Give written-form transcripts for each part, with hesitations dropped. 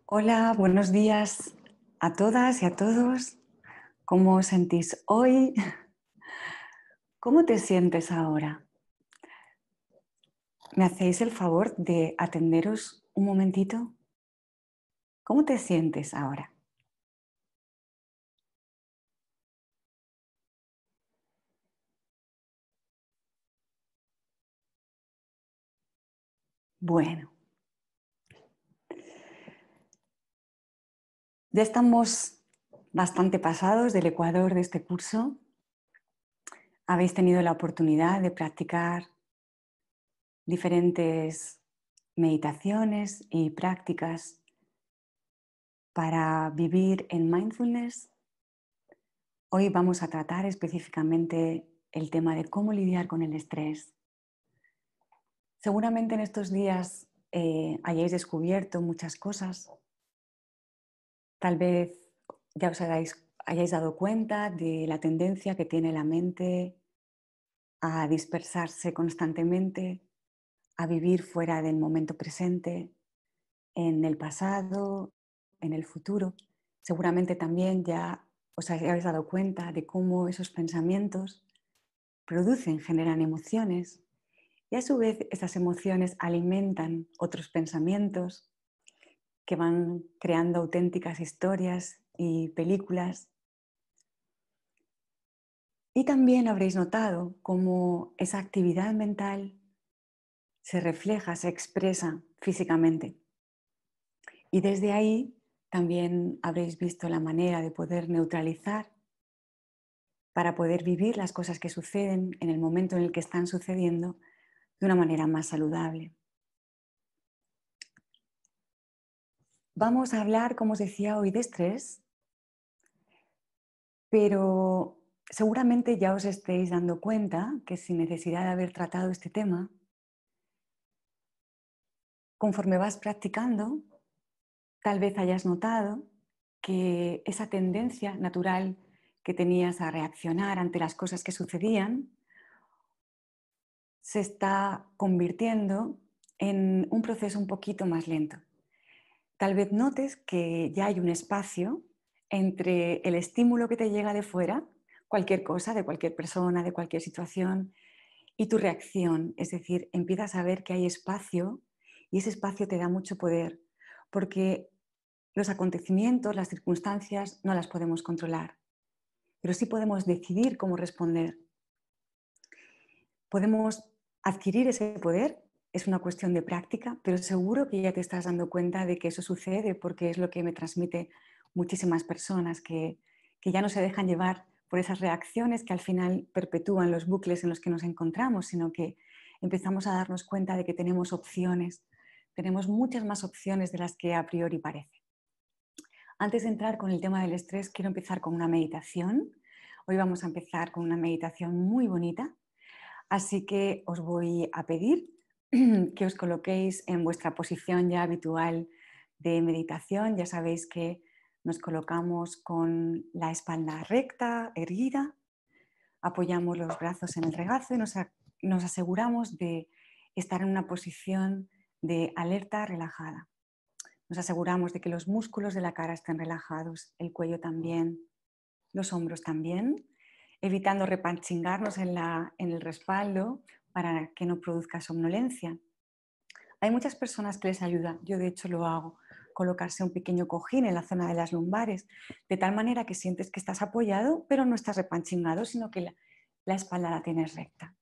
Hola, buenos días a todas y a todos. ¿Cómo os sentís hoy? ¿Cómo te sientes ahora? ¿Me hacéis el favor de atenderos un momentito? ¿Cómo te sientes ahora? Bueno, ya estamos bastante pasados del ecuador de este curso. Habéis tenido la oportunidad de practicar diferentes meditaciones y prácticas para vivir en mindfulness. Hoy vamos a tratar específicamente el tema de cómo lidiar con el estrés. Seguramente en estos días hayáis descubierto muchas cosas. Tal vez ya os hayáis dado cuenta de la tendencia que tiene la mente a dispersarse constantemente, a vivir fuera del momento presente, en el pasado, en el futuro. Seguramente también ya os habéis dado cuenta de cómo esos pensamientos generan emociones y a su vez esas emociones alimentan otros pensamientos que van creando auténticas historias y películas. Y también habréis notado cómo esa actividad mental se refleja, se expresa físicamente. Y desde ahí también habréis visto la manera de poder neutralizar para poder vivir las cosas que suceden en el momento en el que están sucediendo de una manera más saludable. Vamos a hablar, como os decía hoy, de estrés, pero seguramente ya os estéis dando cuenta que sin necesidad de haber tratado este tema, conforme vas practicando, tal vez hayas notado que esa tendencia natural que tenías a reaccionar ante las cosas que sucedían se está convirtiendo en un proceso un poquito más lento. Tal vez notes que ya hay un espacio entre el estímulo que te llega de fuera, cualquier cosa, de cualquier persona, de cualquier situación, y tu reacción. Es decir, empiezas a ver que hay espacio y ese espacio te da mucho poder, porque los acontecimientos, las circunstancias, no las podemos controlar, pero sí podemos decidir cómo responder. Podemos adquirir ese poder, es una cuestión de práctica, pero seguro que ya te estás dando cuenta de que eso sucede porque es lo que me transmite muchísimas personas que ya no se dejan llevar por esas reacciones que al final perpetúan los bucles en los que nos encontramos, sino que empezamos a darnos cuenta de que tenemos opciones, tenemos muchas más opciones de las que a priori parece. Antes de entrar con el tema del estrés, quiero empezar con una meditación. Hoy vamos a empezar con una meditación muy bonita. Así que os voy a pedir que os coloquéis en vuestra posición ya habitual de meditación. Ya sabéis que nos colocamos con la espalda recta, erguida, apoyamos los brazos en el regazo y nos aseguramos de estar en una posición de alerta relajada. Nos aseguramos de que los músculos de la cara estén relajados, el cuello también, los hombros también, evitando repanchingarnos en el respaldo para que no produzca somnolencia. Hay muchas personas que les ayuda, yo de hecho lo hago, colocarse un pequeño cojín en la zona de las lumbares, de tal manera que sientes que estás apoyado, pero no estás repanchingado, sino que la espalda la tienes recta.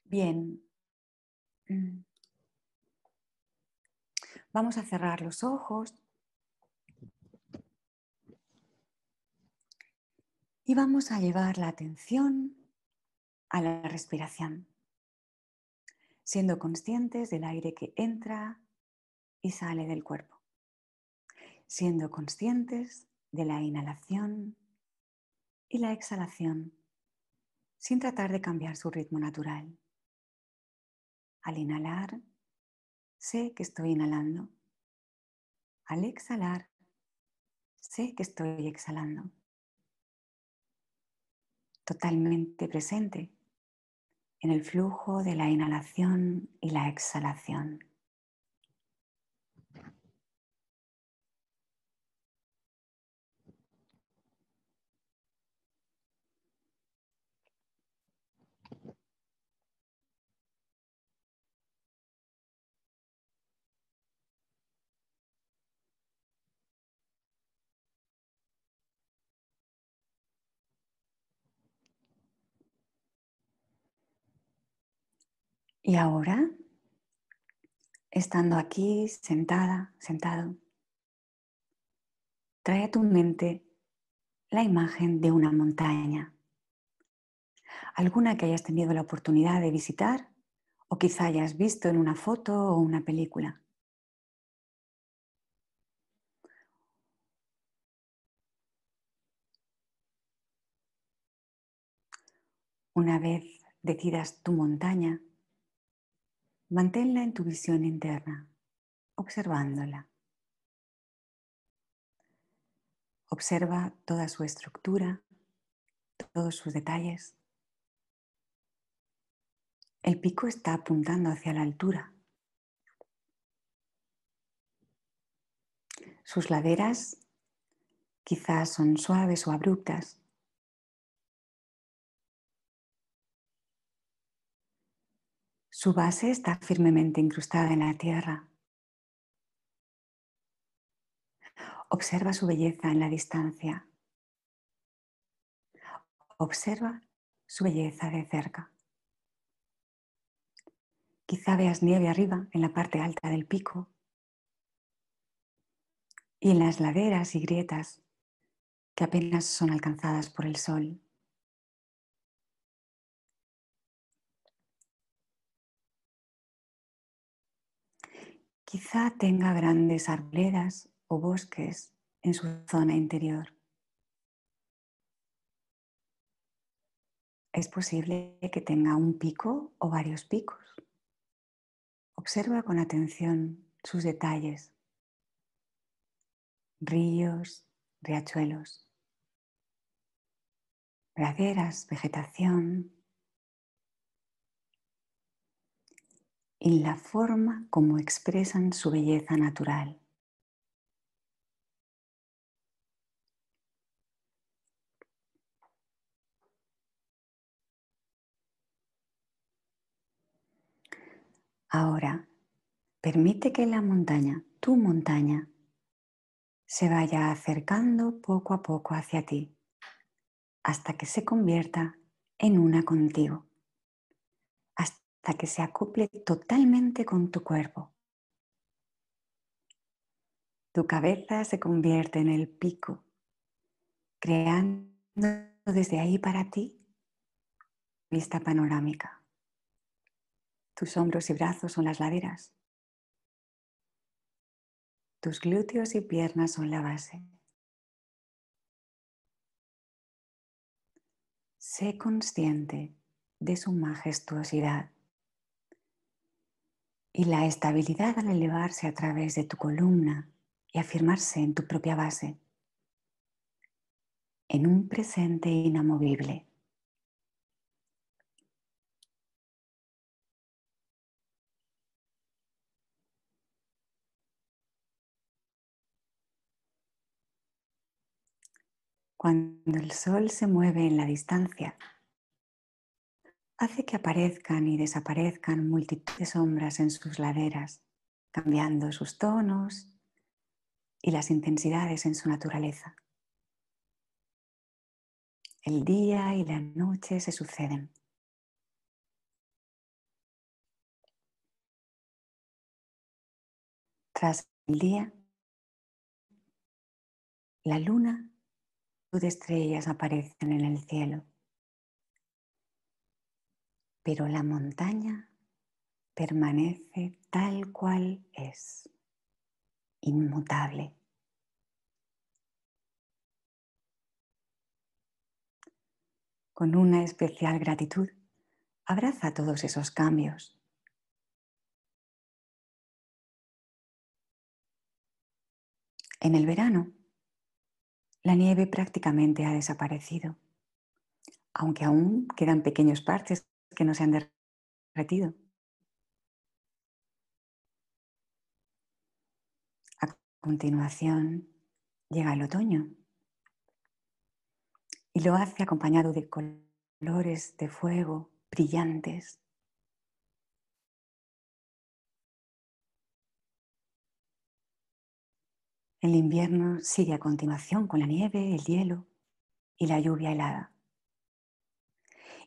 Bien. Vamos a cerrar los ojos y vamos a llevar la atención a la respiración, siendo conscientes del aire que entra y sale del cuerpo, siendo conscientes de la inhalación y la exhalación, sin tratar de cambiar su ritmo natural. Al inhalar, sé que estoy inhalando. Al exhalar, sé que estoy exhalando. Totalmente presente en el flujo de la inhalación y la exhalación. Y ahora, estando aquí, sentada, sentado, trae a tu mente la imagen de una montaña, alguna que hayas tenido la oportunidad de visitar o quizá hayas visto en una foto o una película. Una vez decidas tu montaña, manténla en tu visión interna, observándola. Observa toda su estructura, todos sus detalles. El pico está apuntando hacia la altura. Sus laderas quizás son suaves o abruptas. Su base está firmemente incrustada en la tierra. Observa su belleza en la distancia. Observa su belleza de cerca. Quizá veas nieve arriba, en la parte alta del pico, y en las laderas y grietas que apenas son alcanzadas por el sol. Quizá tenga grandes arboledas o bosques en su zona interior. Es posible que tenga un pico o varios picos. Observa con atención sus detalles, ríos, riachuelos, praderas, vegetación y la forma como expresan su belleza natural. Ahora, permite que la montaña, tu montaña, se vaya acercando poco a poco hacia ti, hasta que se convierta en una contigo, hasta que se acople totalmente con tu cuerpo. Tu cabeza se convierte en el pico, creando desde ahí para ti vista panorámica. Tus hombros y brazos son las laderas. Tus glúteos y piernas son la base. Sé consciente de su majestuosidad y la estabilidad al elevarse a través de tu columna y afirmarse en tu propia base, en un presente inamovible. Cuando el sol se mueve en la distancia, hace que aparezcan y desaparezcan multitud de sombras en sus laderas, cambiando sus tonos y las intensidades en su naturaleza. El día y la noche se suceden. Tras el día, la luna y de estrellas aparecen en el cielo, pero la montaña permanece tal cual es, inmutable. Con una especial gratitud, abraza todos esos cambios. En el verano, la nieve prácticamente ha desaparecido, aunque aún quedan pequeños parches que no se han derretido. A continuación, llega el otoño y lo hace acompañado de colores de fuego brillantes. El invierno sigue a continuación con la nieve, el hielo y la lluvia helada.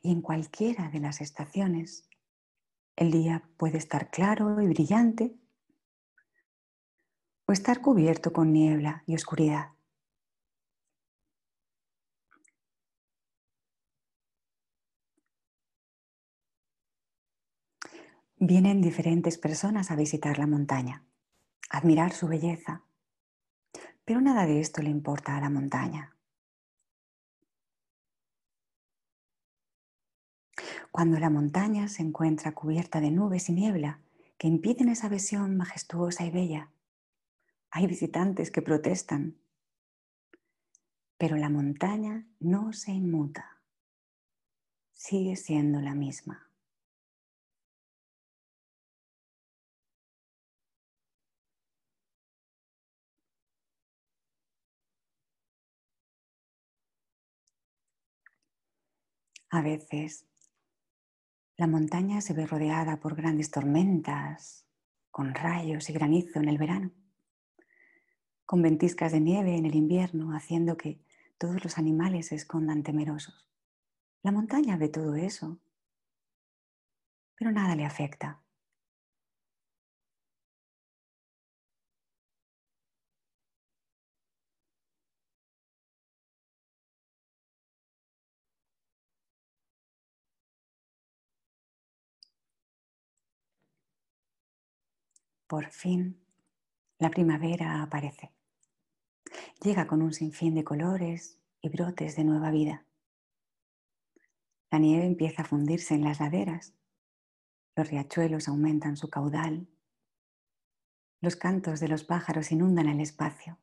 Y en cualquiera de las estaciones El día puede estar claro y brillante o estar cubierto con niebla y oscuridad. Vienen diferentes personas a visitar la montaña, a admirar su belleza, pero nada de esto le importa a la montaña. Cuando la montaña se encuentra cubierta de nubes y niebla que impiden esa visión majestuosa y bella, hay visitantes que protestan, pero la montaña no se inmuta, sigue siendo la misma. A veces la montaña se ve rodeada por grandes tormentas, con rayos y granizo en el verano, con ventiscas de nieve en el invierno, haciendo que todos los animales se escondan temerosos. La montaña ve todo eso, pero nada le afecta. Por fin, la primavera aparece. Llega con un sinfín de colores y brotes de nueva vida. La nieve empieza a fundirse en las laderas, los riachuelos aumentan su caudal, los cantos de los pájaros inundan el espacio.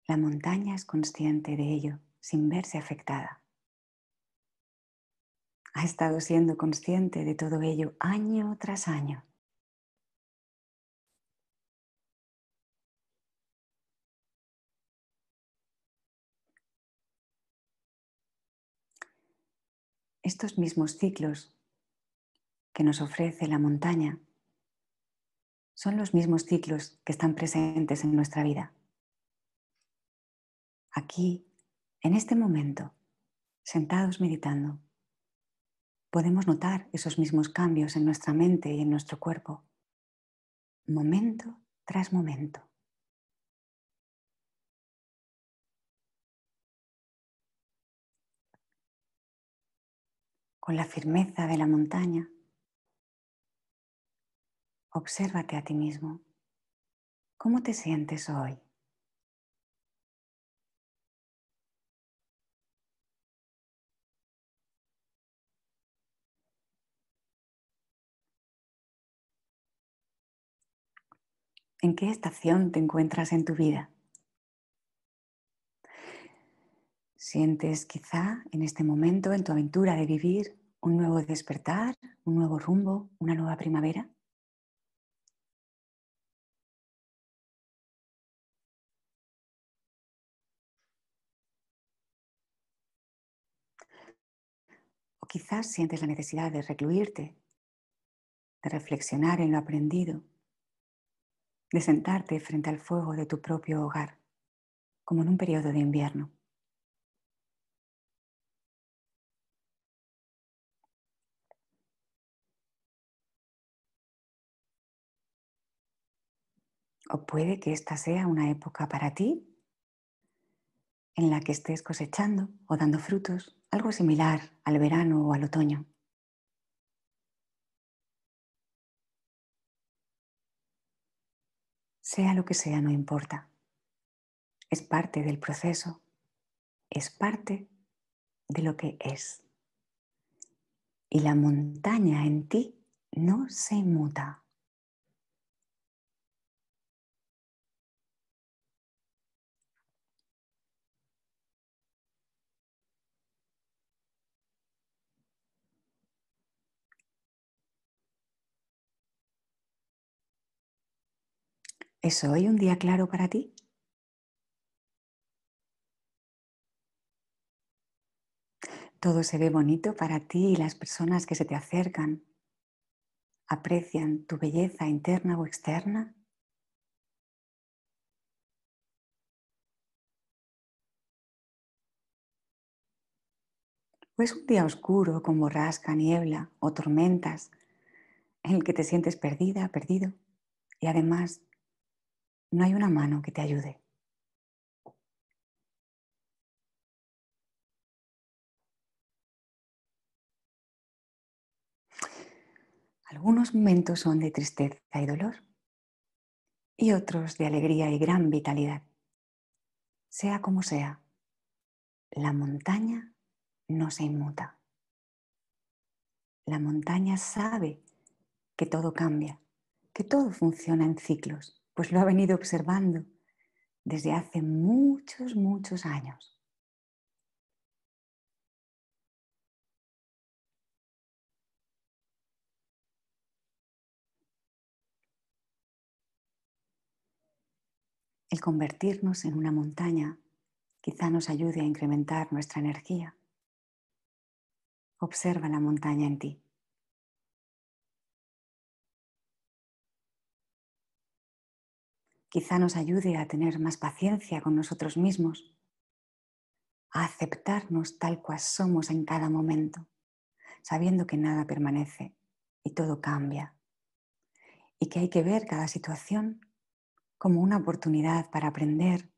La montaña es consciente de ello, sin verse afectada. Ha estado siendo consciente de todo ello año tras año. Estos mismos ciclos que nos ofrece la montaña son los mismos ciclos que están presentes en nuestra vida. Aquí, en este momento, sentados meditando, podemos notar esos mismos cambios en nuestra mente y en nuestro cuerpo, momento tras momento. Con la firmeza de la montaña, obsérvate a ti mismo. ¿Cómo te sientes hoy? ¿En qué estación te encuentras en tu vida? ¿Sientes quizá en este momento, en tu aventura de vivir, un nuevo despertar, un nuevo rumbo, una nueva primavera? ¿O quizás sientes la necesidad de recluirte, de reflexionar en lo aprendido, de sentarte frente al fuego de tu propio hogar, como en un periodo de invierno? O puede que esta sea una época para ti en la que estés cosechando o dando frutos, algo similar al verano o al otoño. Sea lo que sea, no importa. Es parte del proceso, es parte de lo que es. Y la montaña en ti no se inmuta. ¿Es hoy un día claro para ti? ¿Todo se ve bonito para ti y las personas que se te acercan aprecian tu belleza interna o externa? O es un día oscuro con borrasca, niebla o tormentas en el que te sientes perdida, perdido y además no hay una mano que te ayude. Algunos momentos son de tristeza y dolor y otros de alegría y gran vitalidad. Sea como sea, la montaña no se inmuta. La montaña sabe que todo cambia, que todo funciona en ciclos, pues lo ha venido observando desde hace muchos, muchos años. El convertirnos en una montaña quizá nos ayude a incrementar nuestra energía. Observa la montaña en ti. Quizá nos ayude a tener más paciencia con nosotros mismos, a aceptarnos tal cual somos en cada momento, sabiendo que nada permanece y todo cambia, y que hay que ver cada situación como una oportunidad para aprender,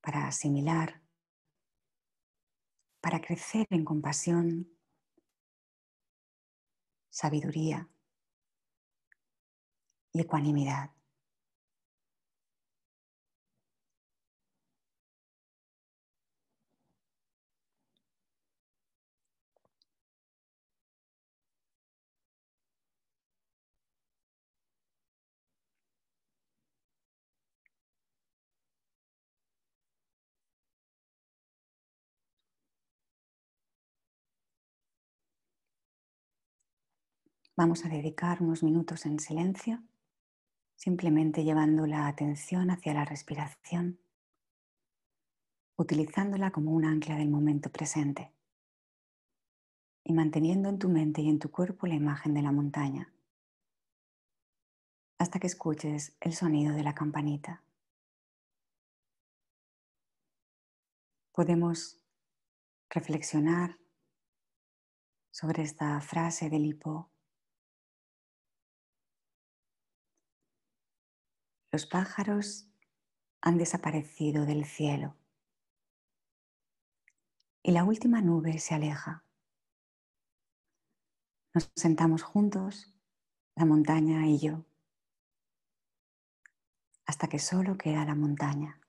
para asimilar, para crecer en compasión, sabiduría y ecuanimidad. Vamos a dedicar unos minutos en silencio, simplemente llevando la atención hacia la respiración, utilizándola como un ancla del momento presente y manteniendo en tu mente y en tu cuerpo la imagen de la montaña hasta que escuches el sonido de la campanita. Podemos reflexionar sobre esta frase del hipo. Los pájaros han desaparecido del cielo y la última nube se aleja. Nos sentamos juntos, la montaña y yo, hasta que solo queda la montaña.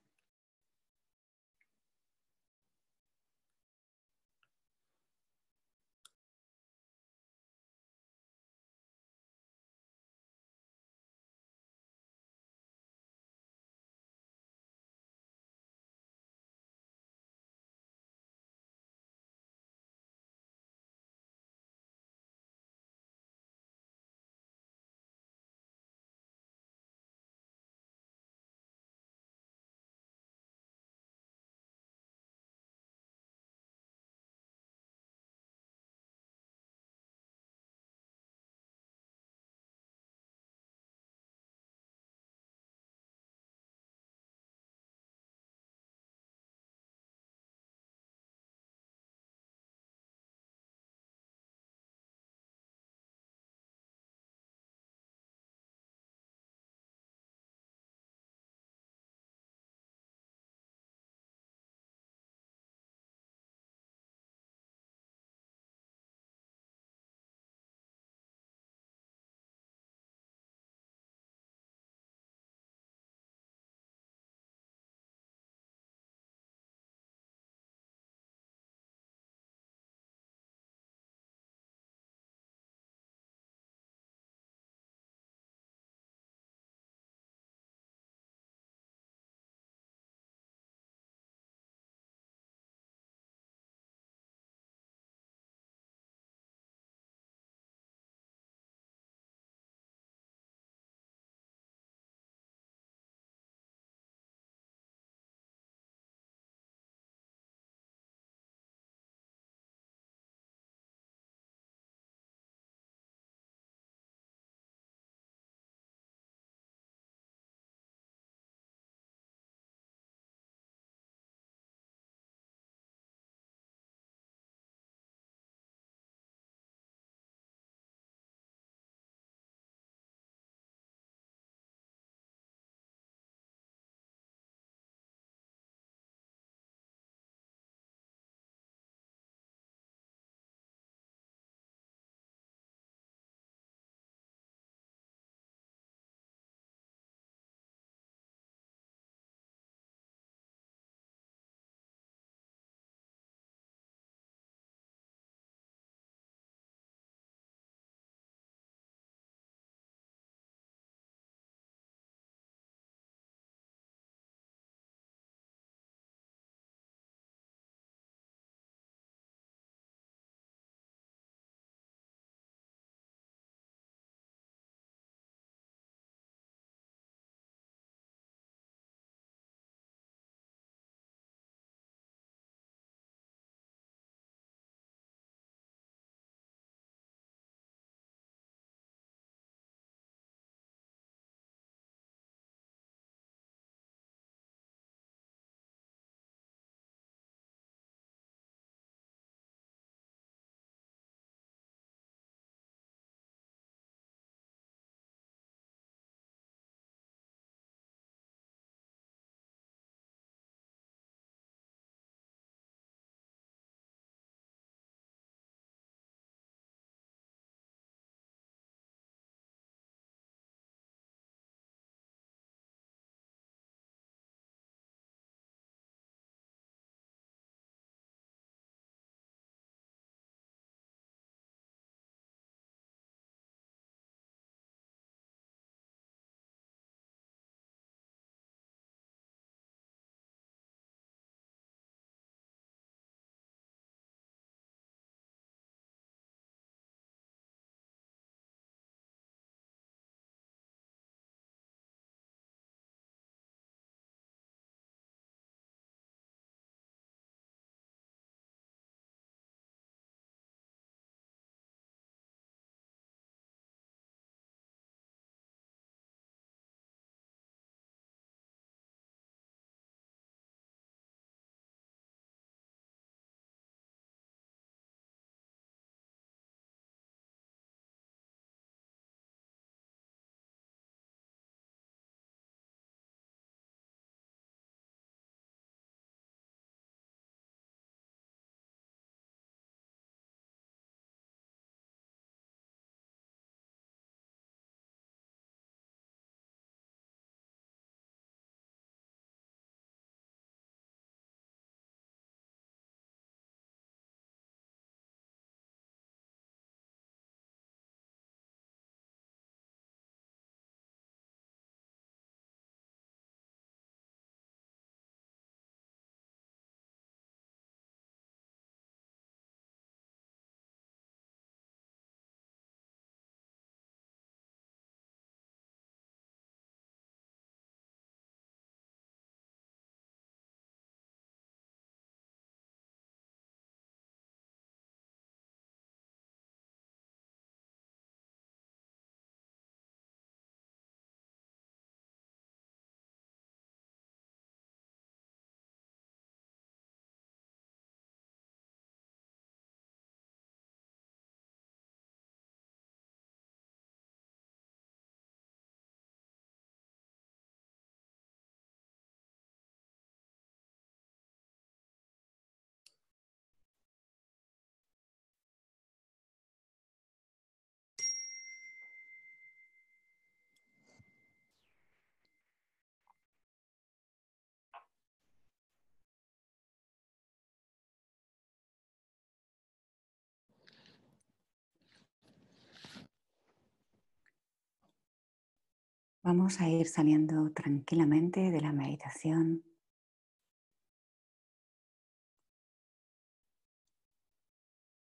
Vamos a ir saliendo tranquilamente de la meditación.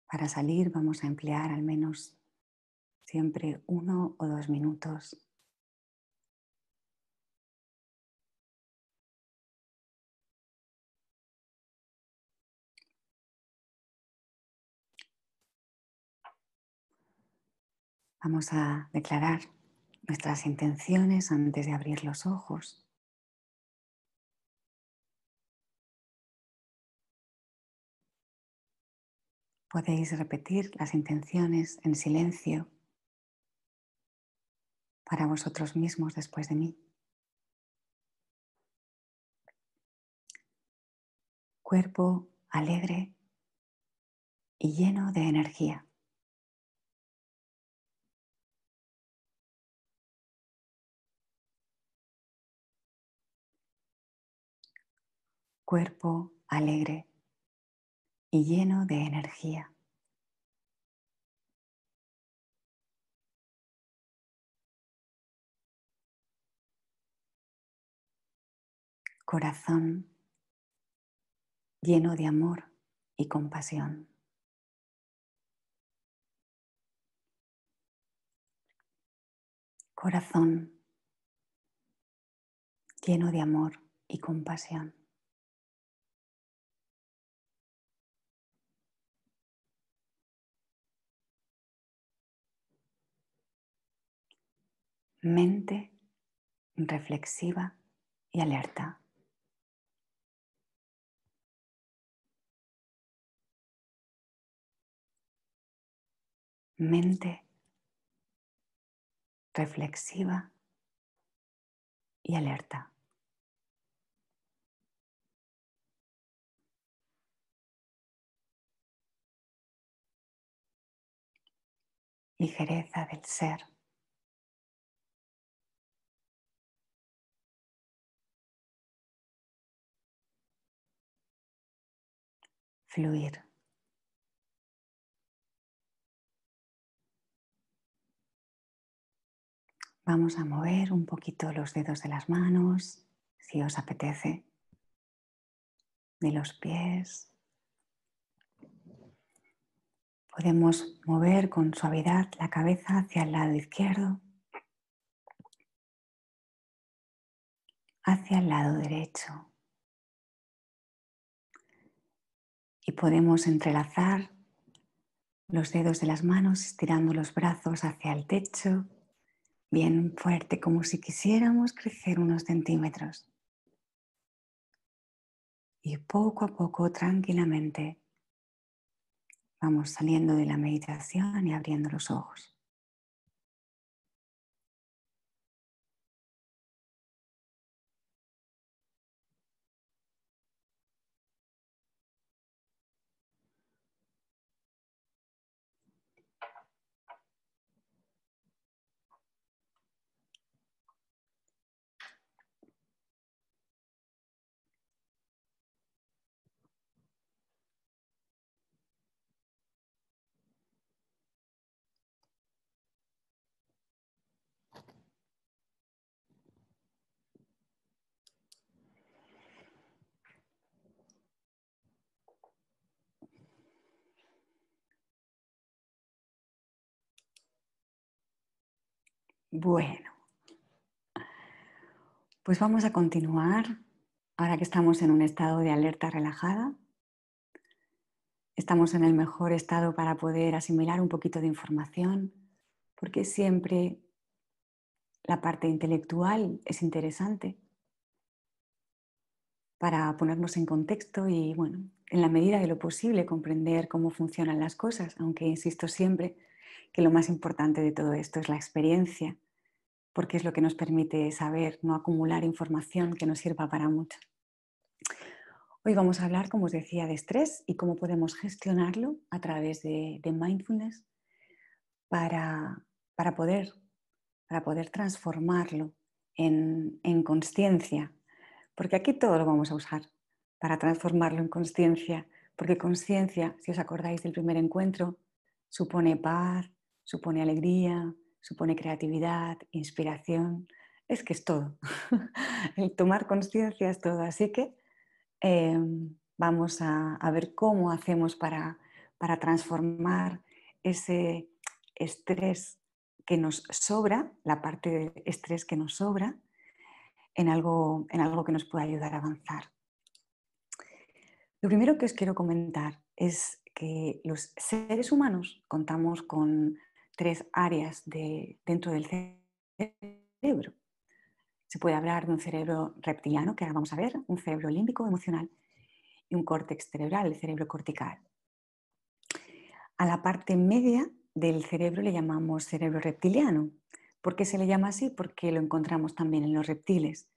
Para salir vamos a emplear al menos siempre 1 o 2 minutos. Vamos a declarar nuestras intenciones antes de abrir los ojos. Podéis repetir las intenciones en silencio para vosotros mismos después de mí. Cuerpo alegre y lleno de energía. Cuerpo alegre y lleno de energía. Corazón lleno de amor y compasión. Corazón lleno de amor y compasión. Mente reflexiva y alerta. Mente reflexiva y alerta. Ligereza del ser. Fluir. Vamos a mover un poquito los dedos de las manos, si os apetece, de los pies. Podemos mover con suavidad la cabeza hacia el lado izquierdo, hacia el lado derecho. Y podemos entrelazar los dedos de las manos estirando los brazos hacia el techo, bien fuerte, como si quisiéramos crecer unos centímetros. Y poco a poco, tranquilamente, vamos saliendo de la meditación y abriendo los ojos. Bueno, pues vamos a continuar. Ahora que estamos en un estado de alerta relajada, estamos en el mejor estado para poder asimilar un poquito de información, porque siempre la parte intelectual es interesante para ponernos en contexto y, bueno, en la medida de lo posible comprender cómo funcionan las cosas, aunque insisto siempre que lo más importante de todo esto es la experiencia, porque es lo que nos permite saber, no acumular información que nos sirva para mucho. Hoy vamos a hablar, como os decía, de estrés y cómo podemos gestionarlo a través de mindfulness para, para poder, para poder transformarlo en consciencia, porque aquí todo lo vamos a usar para transformarlo en consciencia, porque consciencia, si os acordáis del primer encuentro, supone paz, supone alegría, supone creatividad, inspiración. es que es todo. El tomar conciencia es todo. Así que vamos a ver cómo hacemos para transformar ese estrés que nos sobra, la parte de estrés que nos sobra, en algo que nos pueda ayudar a avanzar. Lo primero que os quiero comentar es que los seres humanos contamos con tres áreas dentro del cerebro. Se puede hablar de un cerebro reptiliano, que ahora vamos a ver, un cerebro límbico emocional y un córtex cerebral, el cerebro cortical. A la parte media del cerebro le llamamos cerebro reptiliano. ¿Por qué se le llama así? Porque lo encontramos también en los reptiles.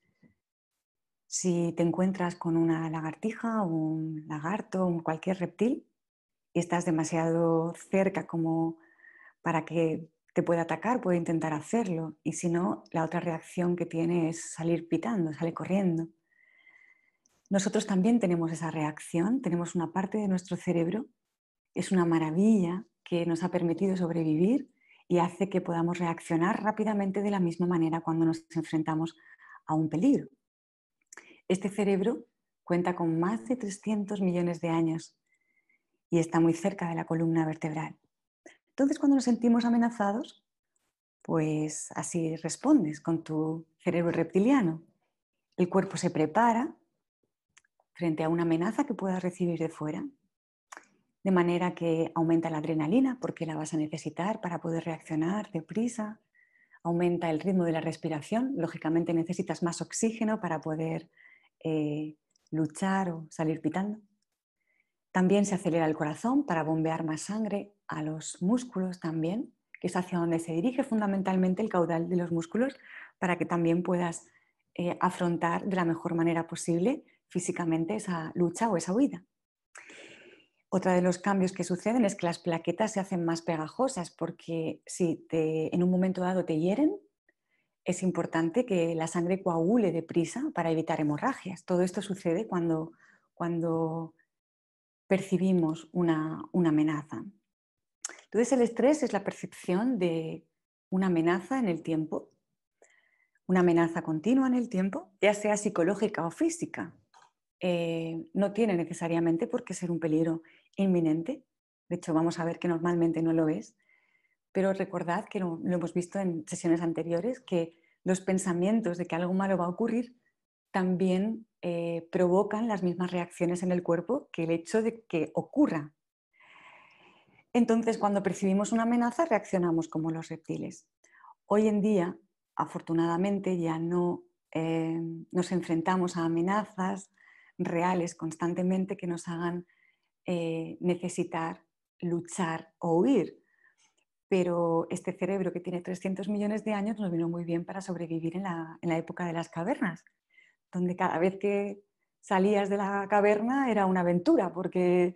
Si te encuentras con una lagartija o un lagarto o cualquier reptil y estás demasiado cerca como para que te pueda atacar, puede intentar hacerlo. Y si no, la otra reacción que tiene es salir pitando, sale corriendo. Nosotros también tenemos esa reacción, tenemos una parte de nuestro cerebro, es una maravilla que nos ha permitido sobrevivir y hace que podamos reaccionar rápidamente de la misma manera cuando nos enfrentamos a un peligro. Este cerebro cuenta con más de 300 millones de años y está muy cerca de la columna vertebral. Entonces, cuando nos sentimos amenazados, pues así respondes con tu cerebro reptiliano. El cuerpo se prepara frente a una amenaza que puedas recibir de fuera, de manera que aumenta la adrenalina porque la vas a necesitar para poder reaccionar deprisa, aumenta el ritmo de la respiración, lógicamente necesitas más oxígeno para poder luchar o salir pitando. También se acelera el corazón para bombear más sangre a los músculos también, que es hacia donde se dirige fundamentalmente el caudal de los músculos, para que también puedas afrontar de la mejor manera posible físicamente esa lucha o esa huida. Otra de los cambios que suceden es que las plaquetas se hacen más pegajosas porque si en un momento dado te hieren, es importante que la sangre coagule deprisa para evitar hemorragias. Todo esto sucede cuando percibimos una amenaza. Entonces el estrés es la percepción de una amenaza en el tiempo, una amenaza continua en el tiempo, ya sea psicológica o física. No tiene necesariamente por qué ser un peligro inminente. De hecho, vamos a ver que normalmente no lo es. Pero recordad que lo hemos visto en sesiones anteriores, que los pensamientos de que algo malo va a ocurrir también provocan las mismas reacciones en el cuerpo que el hecho de que ocurra. Entonces, cuando percibimos una amenaza, reaccionamos como los reptiles. Hoy en día, afortunadamente, ya no nos enfrentamos a amenazas reales constantemente que nos hagan necesitar luchar o huir. Pero este cerebro que tiene 300 millones de años nos vino muy bien para sobrevivir en la época de las cavernas, donde cada vez que salías de la caverna era una aventura, porque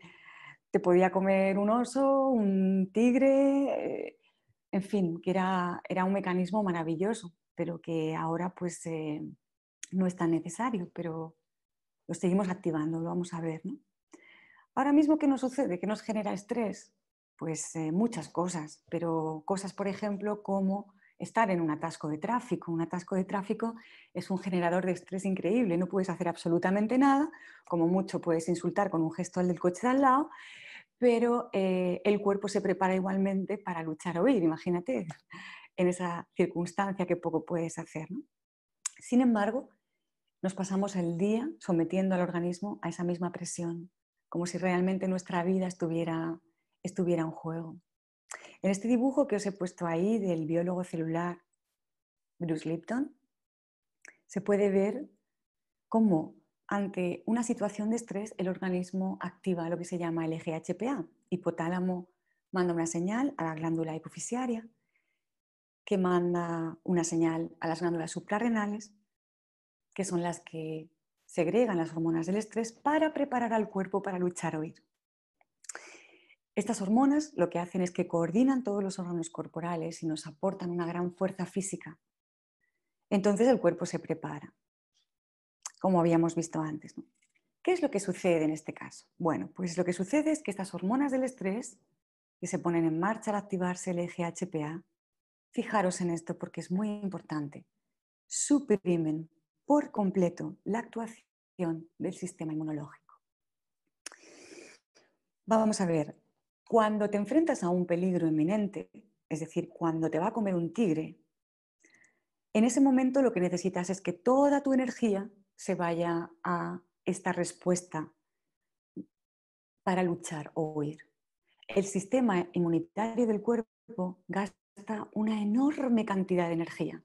te podía comer un oso, un tigre, en fin, que era un mecanismo maravilloso, pero que ahora pues no es tan necesario, pero lo seguimos activando, lo vamos a ver, ¿no? Ahora mismo, ¿qué nos sucede? ¿Qué nos genera estrés? Pues muchas cosas, pero cosas, por ejemplo, como estar en un atasco de tráfico. Un atasco de tráfico es un generador de estrés increíble, no puedes hacer absolutamente nada, como mucho puedes insultar con un gesto al del coche de al lado, pero el cuerpo se prepara igualmente para luchar o huir, imagínate, en esa circunstancia que poco puedes hacer, ¿no? Sin embargo, nos pasamos el día sometiendo al organismo a esa misma presión, como si realmente nuestra vida estuviera en juego. En este dibujo que os he puesto ahí del biólogo celular Bruce Lipton, se puede ver cómo ante una situación de estrés el organismo activa lo que se llama el eje HPA. Hipotálamo manda una señal a la glándula hipofisiaria, que manda una señal a las glándulas suprarrenales, que son las que segregan las hormonas del estrés para preparar al cuerpo para luchar o huir. Estas hormonas lo que hacen es que coordinan todos los órganos corporales y nos aportan una gran fuerza física. Entonces el cuerpo se prepara, como habíamos visto antes, ¿no? ¿Qué es lo que sucede en este caso? Bueno, pues lo que sucede es que estas hormonas del estrés, que se ponen en marcha al activarse el eje HPA, fijaros en esto porque es muy importante. suprimen por completo la actuación del sistema inmunológico. Vamos a ver, cuando te enfrentas a un peligro inminente, es decir, cuando te va a comer un tigre, en ese momento lo que necesitas es que toda tu energía se vaya a esta respuesta para luchar o huir. El sistema inmunitario del cuerpo gasta una enorme cantidad de energía,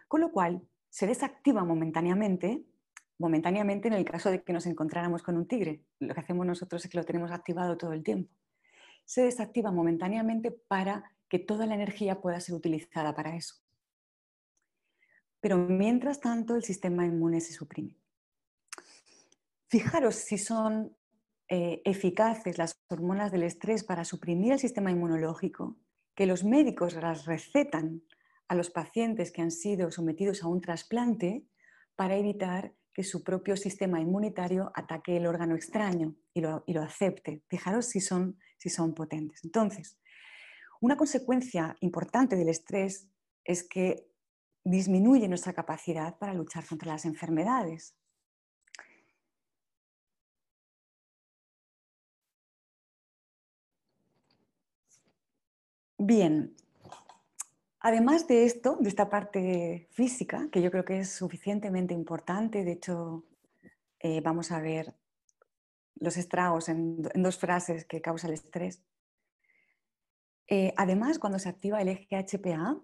con lo cual se desactiva momentáneamente en el caso de que nos encontráramos con un tigre. Lo que hacemos nosotros es que lo tenemos activado todo el tiempo. Se desactiva momentáneamente para que toda la energía pueda ser utilizada para eso. Pero mientras tanto el sistema inmune se suprime. Fijaros si son eficaces las hormonas del estrés para suprimir el sistema inmunológico, que los médicos las recetan a los pacientes que han sido sometidos a un trasplante para evitar que su propio sistema inmunitario ataque el órgano extraño y lo acepte. Fijaros si son potentes. Entonces, una consecuencia importante del estrés es que disminuye nuestra capacidad para luchar contra las enfermedades. Bien, además de esto, de esta parte física, que yo creo que es suficientemente importante, de hecho, vamos a ver los estragos en dos frases que causa el estrés. Además, cuando se activa el eje HPA,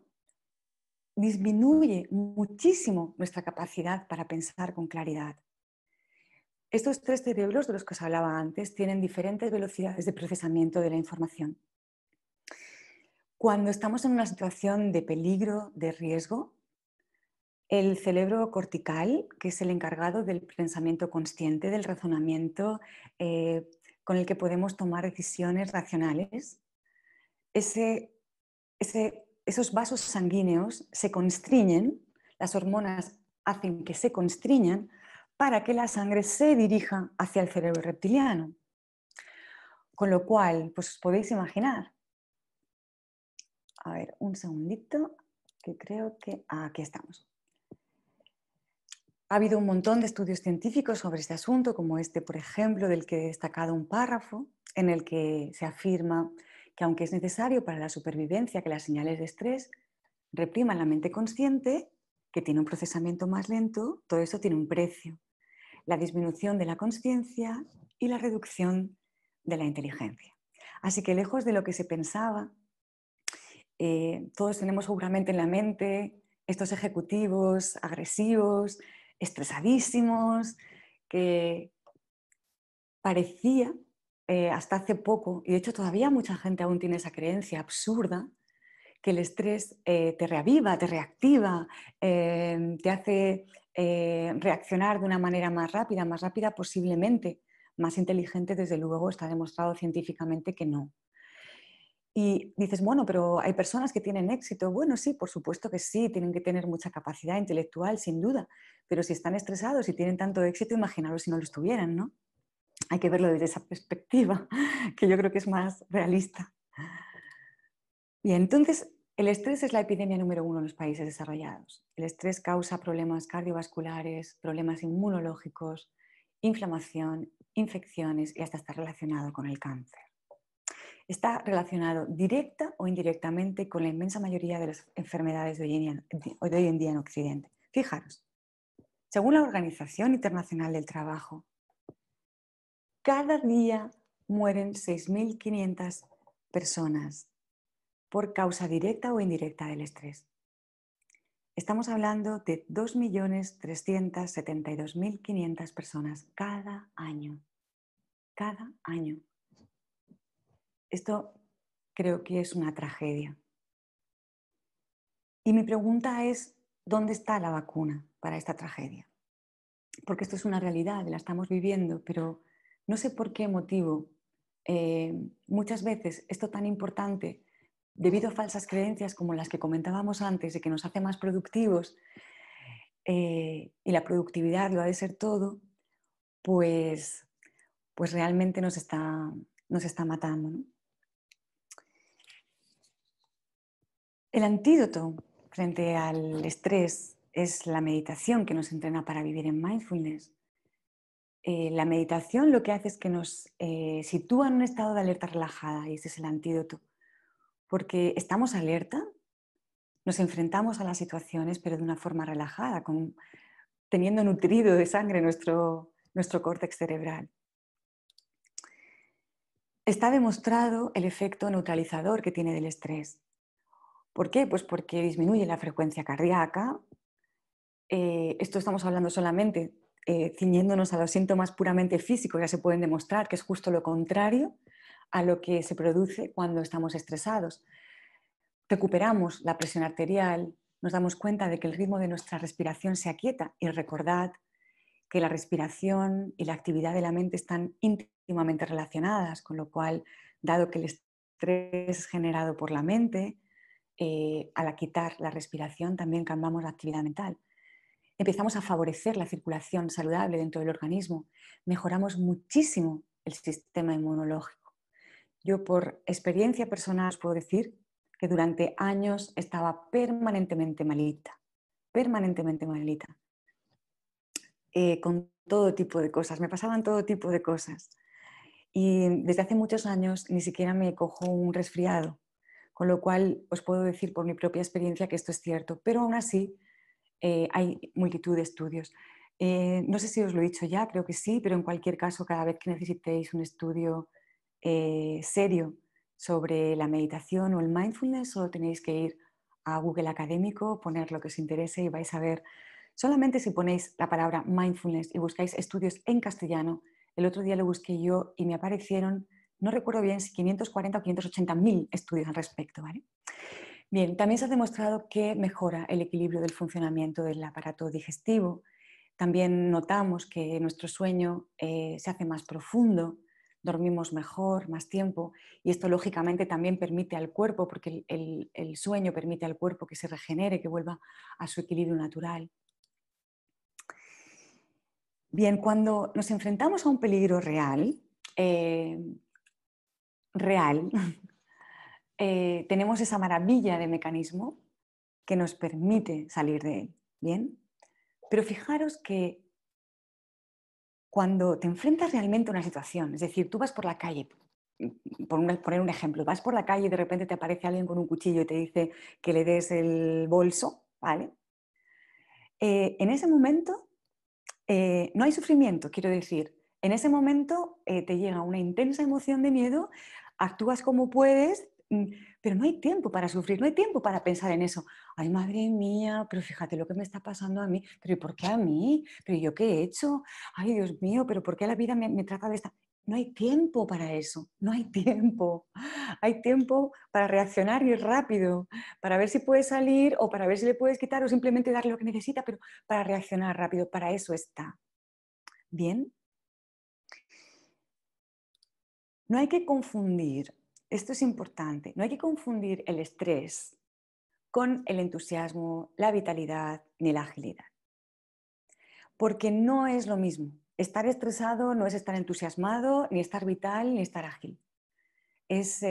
disminuye muchísimo nuestra capacidad para pensar con claridad. Estos tres cerebros de los que os hablaba antes tienen diferentes velocidades de procesamiento de la información. Cuando estamos en una situación de peligro, de riesgo, el cerebro cortical, que es el encargado del pensamiento consciente, del razonamiento con el que podemos tomar decisiones racionales, esos vasos sanguíneos se constriñen, las hormonas hacen que se constriñan para que la sangre se dirija hacia el cerebro reptiliano. Con lo cual, pues os podéis imaginar. A ver, un segundito, que creo que aquí estamos. Ha habido un montón de estudios científicos sobre este asunto, como este, por ejemplo, del que he destacado un párrafo en el que se afirma que aunque es necesario para la supervivencia que las señales de estrés repriman la mente consciente, que tiene un procesamiento más lento, todo eso tiene un precio. La disminución de la consciencia y la reducción de la inteligencia. Así que lejos de lo que se pensaba, todos tenemos seguramente en la mente estos ejecutivos agresivos, estresadísimos, que parecía hasta hace poco, y de hecho todavía mucha gente aún tiene esa creencia absurda, que el estrés te reaviva, te reactiva, te hace reaccionar de una manera más rápida posiblemente, más inteligente, desde luego está demostrado científicamente que no. Y dices, bueno, pero hay personas que tienen éxito. Bueno, sí, por supuesto que sí, tienen que tener mucha capacidad intelectual, sin duda, pero si están estresados y tienen tanto éxito, imaginaros si no lo estuvieran, ¿no? Hay que verlo desde esa perspectiva, que yo creo que es más realista. Bien, entonces, el estrés es la epidemia número 1 en los países desarrollados. El estrés causa problemas cardiovasculares, problemas inmunológicos, inflamación, infecciones y hasta está relacionado con el cáncer. Está relacionado directa o indirectamente con la inmensa mayoría de las enfermedades de hoy en día en Occidente. Fijaros, según la Organización Internacional del Trabajo, cada día mueren 6.500 personas por causa directa o indirecta del estrés. Estamos hablando de 2.372.500 personas cada año. Cada año. Esto creo que es una tragedia. Y mi pregunta es, ¿dónde está la vacuna para esta tragedia? Porque esto es una realidad, la estamos viviendo, pero no sé por qué motivo muchas veces esto tan importante, debido a falsas creencias como las que comentábamos antes, de que nos hace más productivos y la productividad lo ha de ser todo, pues realmente nos está matando, ¿no? El antídoto frente al estrés es la meditación que nos entrena para vivir en mindfulness. La meditación lo que hace es que nos sitúa en un estado de alerta relajada, y ese es el antídoto, porque estamos alerta, nos enfrentamos a las situaciones, pero de una forma relajada, teniendo nutrido de sangre nuestro córtex cerebral. Está demostrado el efecto neutralizador que tiene del estrés. ¿Por qué? Pues porque disminuye la frecuencia cardíaca. Esto estamos hablando solamente ciñéndonos a los síntomas puramente físicos, ya se pueden demostrar que es justo lo contrario a lo que se produce cuando estamos estresados. Recuperamos la presión arterial, nos damos cuenta de que el ritmo de nuestra respiración se aquieta, y recordad que la respiración y la actividad de la mente están íntimamente relacionadas, con lo cual, dado que el estrés es generado por la mente, al quitar la respiración también cambiamos la actividad mental. Empezamos a favorecer la circulación saludable dentro del organismo, mejoramos muchísimo el sistema inmunológico. Yo, por experiencia personal, os puedo decir que durante años estaba permanentemente malita, con todo tipo de cosas, me pasaban todo tipo de cosas. Y desde hace muchos años ni siquiera me cojo un resfriado, con lo cual os puedo decir por mi propia experiencia que esto es cierto, pero aún así hay multitud de estudios. No sé si os lo he dicho ya, creo que sí, pero en cualquier caso, cada vez que necesitéis un estudio serio sobre la meditación o el mindfulness, solo tenéis que ir a Google Académico, poner lo que os interese y vais a ver. Solamente si ponéis la palabra mindfulness y buscáis estudios en castellano, el otro día lo busqué yo y me aparecieron, no recuerdo bien si 540 o 580.000 estudios al respecto, ¿vale? Bien, también se ha demostrado que mejora el equilibrio del funcionamiento del aparato digestivo. También notamos que nuestro sueño se hace más profundo, dormimos mejor, más tiempo, y esto lógicamente también permite al cuerpo, porque el sueño permite al cuerpo que se regenere, que vuelva a su equilibrio natural. Bien, cuando nos enfrentamos a un peligro real, tenemos esa maravilla de mecanismo que nos permite salir de él. Bien, pero fijaros que cuando te enfrentas realmente a una situación, es decir, tú vas por la calle, poner un ejemplo, vas por la calle y de repente te aparece alguien con un cuchillo y te dice que le des el bolso, ¿vale? En ese momento no hay sufrimiento, quiero decir, en ese momento te llega una intensa emoción de miedo, actúas como puedes, pero no hay tiempo para sufrir, no hay tiempo para pensar en eso. Ay, madre mía, pero fíjate lo que me está pasando a mí, pero ¿y por qué a mí? ¿Pero yo qué he hecho? Ay, Dios mío, pero ¿por qué la vida me trata de esta? No hay tiempo para eso, no hay tiempo. Hay tiempo para reaccionar y rápido, para ver si puede salir o para ver si le puedes quitar o simplemente darle lo que necesita, pero para reaccionar rápido, para eso está. Bien, no hay que confundir, esto es importante, no hay que confundir el estrés con el entusiasmo, la vitalidad ni la agilidad, porque no es lo mismo. Estar estresado no es estar entusiasmado, ni estar vital, ni estar ágil. Es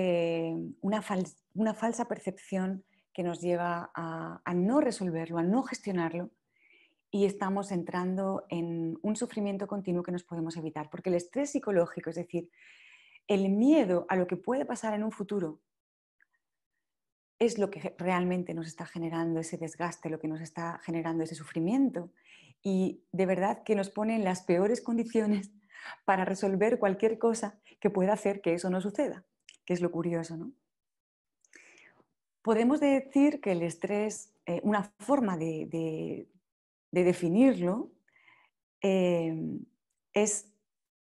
una falsa percepción que nos lleva a no resolverlo, a no gestionarlo, y estamos entrando en un sufrimiento continuo que nos podemos evitar, porque el estrés psicológico, es decir, el miedo a lo que puede pasar en un futuro, es lo que realmente nos está generando ese desgaste, lo que nos está generando ese sufrimiento, y de verdad que nos pone en las peores condiciones para resolver cualquier cosa que pueda hacer que eso no suceda, que es lo curioso, ¿no? Podemos decir que el estrés, una forma de definirlo, es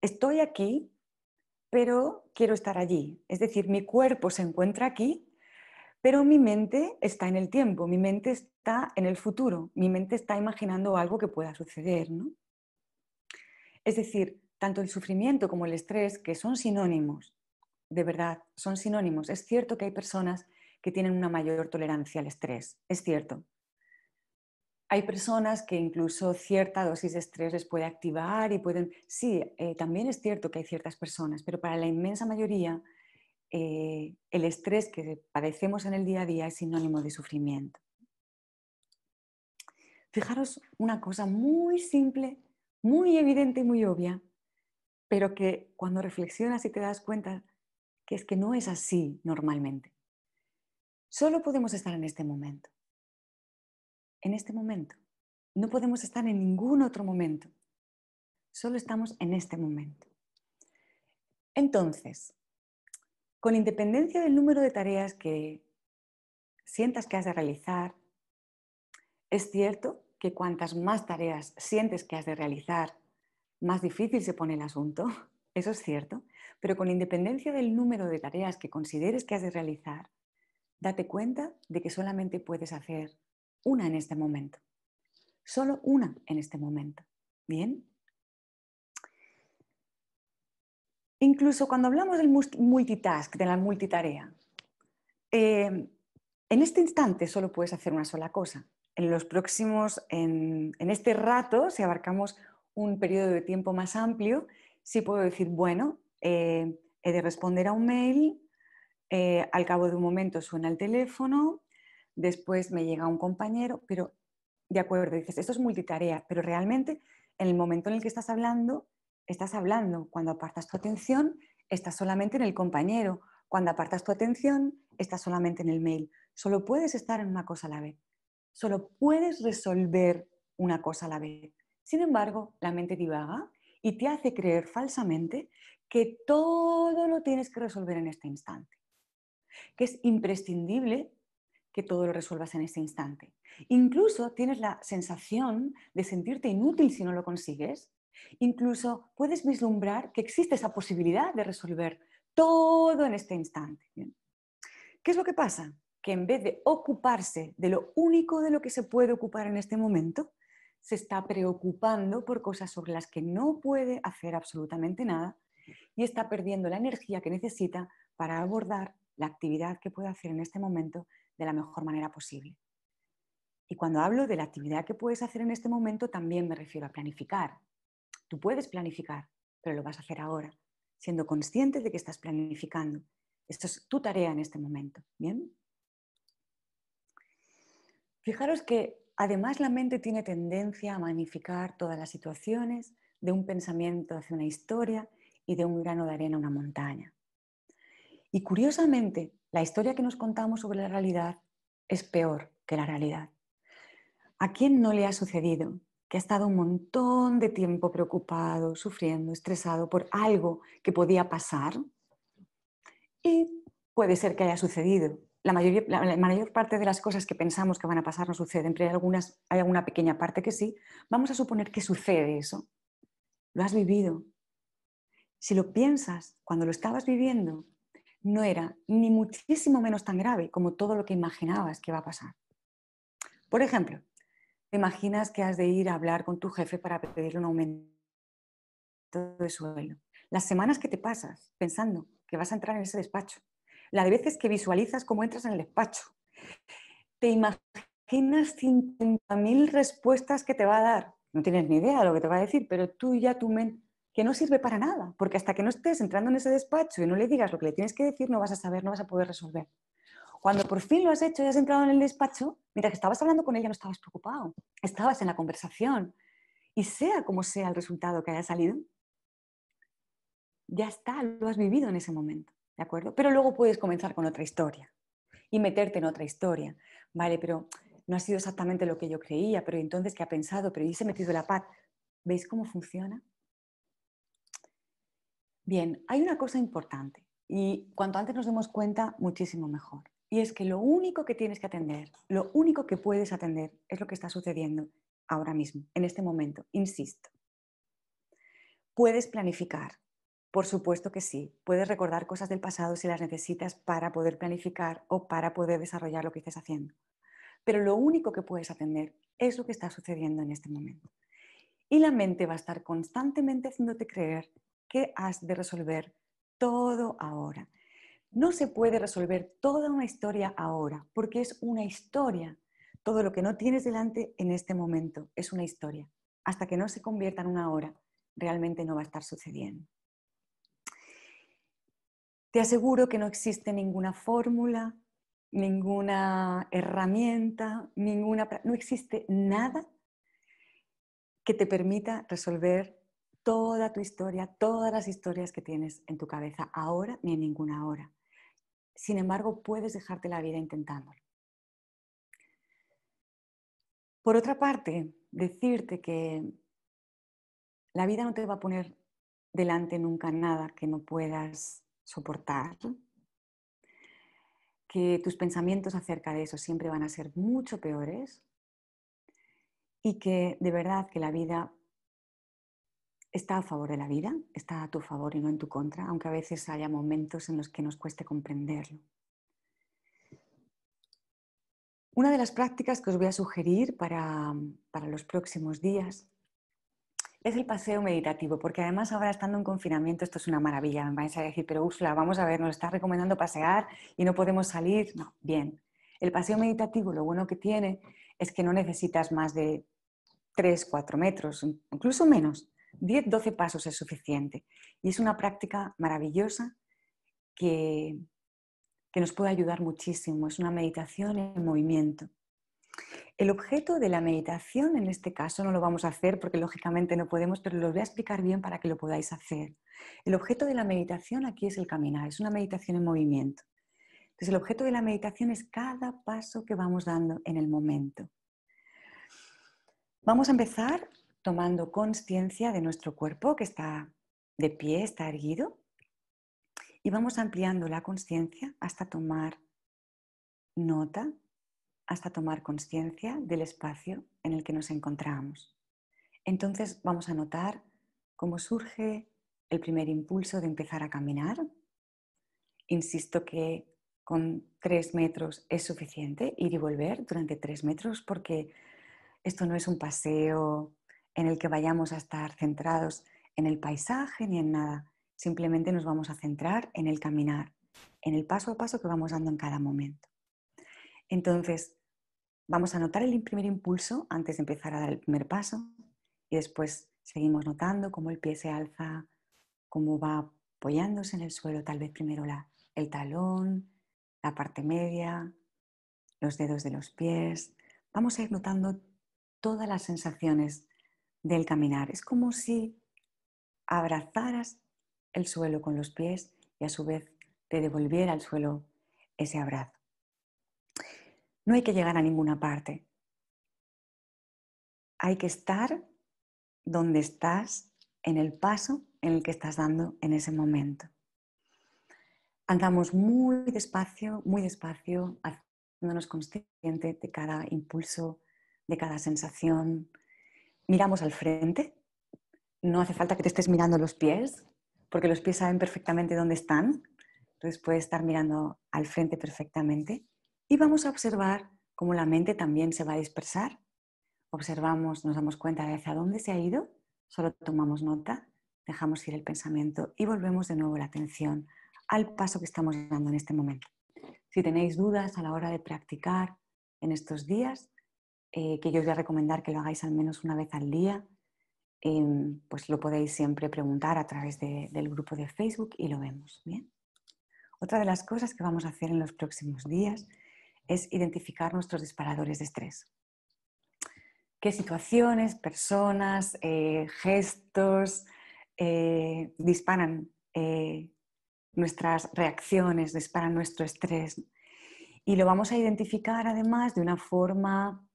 estoy aquí, pero quiero estar allí. Es decir, mi cuerpo se encuentra aquí, pero mi mente está en el tiempo, mi mente está en el futuro, mi mente está imaginando algo que pueda suceder, ¿no? Es decir, tanto el sufrimiento como el estrés, que son sinónimos, de verdad, son sinónimos. Es cierto que hay personas que tienen una mayor tolerancia al estrés, es cierto. Hay personas que incluso cierta dosis de estrés les puede activar y pueden... Sí, también es cierto que hay ciertas personas, pero para la inmensa mayoría el estrés que padecemos en el día a día es sinónimo de sufrimiento. Fijaros una cosa muy simple, muy evidente y muy obvia, pero que cuando reflexionas y te das cuenta que es que no es así normalmente. Solo podemos estar en este momento. En este momento. No podemos estar en ningún otro momento. Solo estamos en este momento. Entonces, con independencia del número de tareas que sientas que has de realizar, es cierto que cuantas más tareas sientes que has de realizar, más difícil se pone el asunto. Eso es cierto. Pero con independencia del número de tareas que consideres que has de realizar, date cuenta de que solamente puedes hacer una en este momento. Solo una en este momento. ¿Bien? Incluso cuando hablamos del multitask, de la multitarea, en este instante solo puedes hacer una sola cosa. En los próximos, en este rato, si abarcamos un periodo de tiempo más amplio, sí puedo decir, bueno, he de responder a un mail, al cabo de un momento suena el teléfono, después me llega un compañero, pero de acuerdo, dices, esto es multitarea, pero realmente en el momento en el que estás hablando. Cuando apartas tu atención, estás solamente en el compañero. Cuando apartas tu atención, estás solamente en el mail. Solo puedes estar en una cosa a la vez. Solo puedes resolver una cosa a la vez. Sin embargo, la mente divaga y te hace creer falsamente que todo lo tienes que resolver en este instante, que es imprescindible que todo lo resuelvas en este instante. Incluso tienes la sensación de sentirte inútil si no lo consigues. Incluso puedes vislumbrar que existe esa posibilidad de resolver todo en este instante. ¿Bien? ¿Qué es lo que pasa? Que en vez de ocuparse de lo único de lo que se puede ocupar en este momento, se está preocupando por cosas sobre las que no puede hacer absolutamente nada y está perdiendo la energía que necesita para abordar la actividad que puede hacer en este momento de la mejor manera posible. Y cuando hablo de la actividad que puedes hacer en este momento, también me refiero a planificar. Tú puedes planificar, pero lo vas a hacer ahora, siendo consciente de que estás planificando. Esto es tu tarea en este momento. ¿Bien? Fijaros que además la mente tiene tendencia a magnificar todas las situaciones, de un pensamiento hacia una historia y de un grano de arena a una montaña. Y curiosamente, la historia que nos contamos sobre la realidad es peor que la realidad. ¿A quién no le ha sucedido que ha estado un montón de tiempo preocupado, sufriendo, estresado por algo que podía pasar? Y puede ser que haya sucedido. La mayor parte de las cosas que pensamos que van a pasar no suceden, pero hay alguna pequeña parte que sí. Vamos a suponer que sucede eso. Lo has vivido. Si lo piensas, cuando lo estabas viviendo, no era ni muchísimo menos tan grave como todo lo que imaginabas que iba a pasar. Por ejemplo, te imaginas que has de ir a hablar con tu jefe para pedirle un aumento de sueldo. Las semanas que te pasas pensando que vas a entrar en ese despacho, la de veces que visualizas cómo entras en el despacho, te imaginas 50.000 respuestas que te va a dar. No tienes ni idea de lo que te va a decir, pero tú ya tu mente, que no sirve para nada, porque hasta que no estés entrando en ese despacho y no le digas lo que le tienes que decir, no vas a saber, no vas a poder resolver. Cuando por fin lo has hecho y has entrado en el despacho, mientras que estabas hablando con ella no estabas preocupado, estabas en la conversación. Y sea como sea el resultado que haya salido, ya está, lo has vivido en ese momento, ¿de acuerdo? Pero luego puedes comenzar con otra historia y meterte en otra historia, ¿vale? Pero no ha sido exactamente lo que yo creía, pero entonces, ¿qué ha pensado? Pero ¿y se ha metido la pata? ¿Veis cómo funciona? Bien, hay una cosa importante y cuanto antes nos demos cuenta, muchísimo mejor. Y es que lo único que tienes que atender, lo único que puedes atender es lo que está sucediendo ahora mismo, en este momento, insisto. Puedes planificar, por supuesto que sí. Puedes recordar cosas del pasado si las necesitas para poder planificar o para poder desarrollar lo que estés haciendo. Pero lo único que puedes atender es lo que está sucediendo en este momento. Y la mente va a estar constantemente haciéndote creer que has de resolver todo ahora. No se puede resolver toda una historia ahora, porque es una historia. Todo lo que no tienes delante en este momento es una historia. Hasta que no se convierta en una hora, realmente no va a estar sucediendo. Te aseguro que no existe ninguna fórmula, ninguna herramienta, no existe nada que te permita resolver toda tu historia, todas las historias que tienes en tu cabeza ahora ni en ninguna hora. Sin embargo, puedes dejarte la vida intentándolo. Por otra parte, decirte que la vida no te va a poner delante nunca nada que no puedas soportar, que tus pensamientos acerca de eso siempre van a ser mucho peores y que de verdad que la vida está a favor de la vida, está a tu favor y no en tu contra, aunque a veces haya momentos en los que nos cueste comprenderlo. Una de las prácticas que os voy a sugerir para los próximos días es el paseo meditativo, porque además ahora estando en confinamiento esto es una maravilla. Me vais a decir, pero Úrsula, vamos a ver, nos estás recomendando pasear y no podemos salir. No, bien. El paseo meditativo lo bueno que tiene es que no necesitas más de 3, 4 metros, incluso menos. 10, 12 pasos es suficiente. Y es una práctica maravillosa que nos puede ayudar muchísimo. Es una meditación en movimiento. El objeto de la meditación, en este caso, no lo vamos a hacer porque lógicamente no podemos, pero lo voy a explicar bien para que lo podáis hacer. El objeto de la meditación aquí es el caminar, es una meditación en movimiento. Entonces, el objeto de la meditación es cada paso que vamos dando en el momento. Vamos a empezar tomando consciencia de nuestro cuerpo que está de pie, está erguido, y vamos ampliando la consciencia hasta tomar nota, hasta tomar consciencia del espacio en el que nos encontramos. Entonces vamos a notar cómo surge el primer impulso de empezar a caminar. Insisto que con 3 metros es suficiente ir y volver durante 3 metros porque esto no es un paseo en el que vayamos a estar centrados en el paisaje ni en nada. Simplemente nos vamos a centrar en el caminar, en el paso a paso que vamos dando en cada momento. Entonces, vamos a notar el primer impulso antes de empezar a dar el primer paso y después seguimos notando cómo el pie se alza, cómo va apoyándose en el suelo, tal vez primero el talón, la parte media, los dedos de los pies. Vamos a ir notando todas las sensaciones del caminar. Es como si abrazaras el suelo con los pies y a su vez te devolviera al suelo ese abrazo. No hay que llegar a ninguna parte. Hay que estar donde estás en el paso en el que estás dando en ese momento. Andamos muy despacio, haciéndonos consciente de cada impulso, de cada sensación. Miramos al frente. No hace falta que te estés mirando los pies, porque los pies saben perfectamente dónde están. Entonces puedes estar mirando al frente perfectamente. Y vamos a observar cómo la mente también se va a dispersar. Observamos, nos damos cuenta de hacia dónde se ha ido, solo tomamos nota, dejamos ir el pensamiento y volvemos de nuevo la atención al paso que estamos dando en este momento. Si tenéis dudas a la hora de practicar en estos días, que yo os voy a recomendar que lo hagáis al menos una vez al día, pues lo podéis siempre preguntar a través del grupo de Facebook y lo vemos. ¿Bien? Otra de las cosas que vamos a hacer en los próximos días es identificar nuestros disparadores de estrés. ¿Qué situaciones, personas, gestos disparan nuestras reacciones, disparan nuestro estrés? Y lo vamos a identificar además de una forma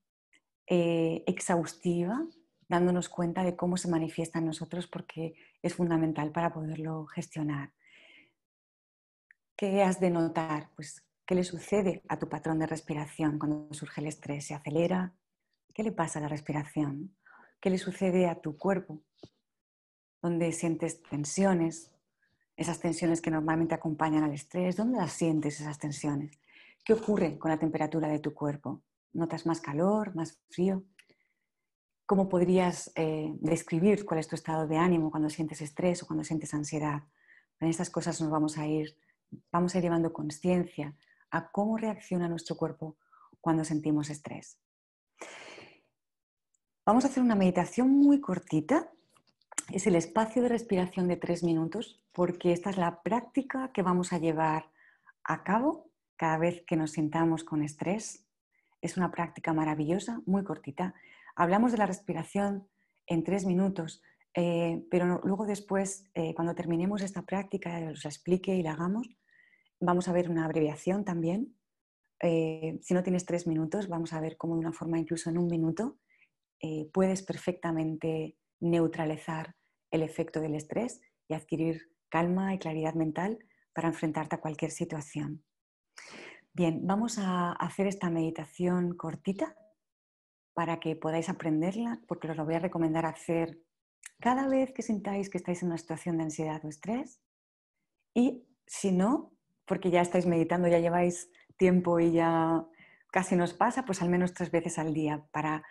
exhaustiva, dándonos cuenta de cómo se manifiesta en nosotros porque es fundamental para poderlo gestionar. ¿Qué has de notar? Pues, ¿qué le sucede a tu patrón de respiración cuando surge el estrés? ¿Se acelera? ¿Qué le pasa a la respiración? ¿Qué le sucede a tu cuerpo? ¿Dónde sientes tensiones? Esas tensiones que normalmente acompañan al estrés, ¿dónde las sientes esas tensiones? ¿Qué ocurre con la temperatura de tu cuerpo? ¿Notas más calor, más frío? ¿Cómo podrías describir cuál es tu estado de ánimo cuando sientes estrés o cuando sientes ansiedad? En estas cosas nos vamos a ir llevando conciencia a cómo reacciona nuestro cuerpo cuando sentimos estrés. Vamos a hacer una meditación muy cortita. Es el espacio de respiración de 3 minutos porque esta es la práctica que vamos a llevar a cabo cada vez que nos sintamos con estrés. Es una práctica maravillosa, muy cortita. Hablamos de la respiración en 3 minutos, pero luego después, cuando terminemos esta práctica, os la explique y la hagamos, vamos a ver una abreviación también. Si no tienes 3 minutos, vamos a ver cómo de una forma incluso en 1 minuto puedes perfectamente neutralizar el efecto del estrés y adquirir calma y claridad mental para enfrentarte a cualquier situación. Bien, vamos a hacer esta meditación cortita para que podáis aprenderla, porque os lo voy a recomendar hacer cada vez que sintáis que estáis en una situación de ansiedad o estrés. Y si no, porque ya estáis meditando, ya lleváis tiempo y ya casi nos pasa, pues al menos 3 veces al día para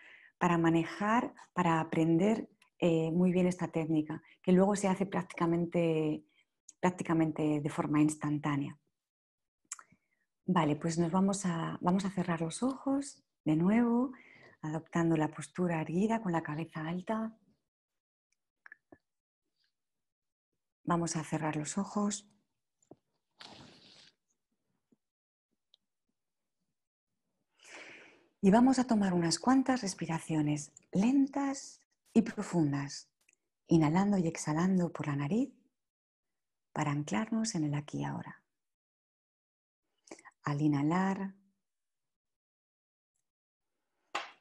manejar, para aprender muy bien esta técnica, que luego se hace prácticamente de forma instantánea. Vale, pues vamos a cerrar los ojos de nuevo, adoptando la postura erguida con la cabeza alta. Vamos a cerrar los ojos. Y vamos a tomar unas cuantas respiraciones lentas y profundas, inhalando y exhalando por la nariz para anclarnos en el aquí y ahora. Al inhalar,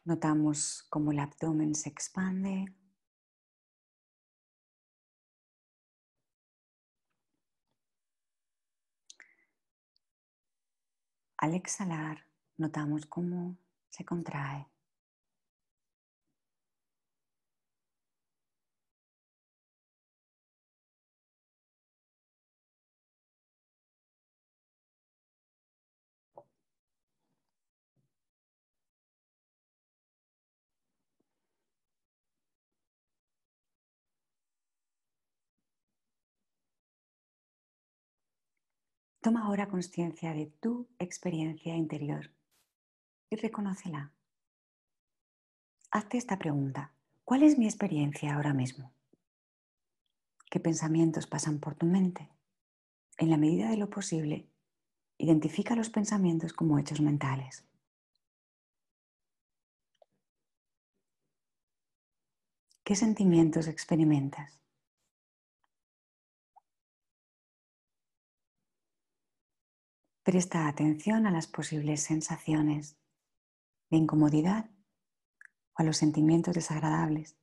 notamos cómo el abdomen se expande. Al exhalar, notamos cómo se contrae. Toma ahora conciencia de tu experiencia interior y reconócela. Hazte esta pregunta: ¿cuál es mi experiencia ahora mismo? ¿Qué pensamientos pasan por tu mente? En la medida de lo posible, identifica los pensamientos como hechos mentales. ¿Qué sentimientos experimentas? Presta atención a las posibles sensaciones de incomodidad o a los sentimientos desagradables,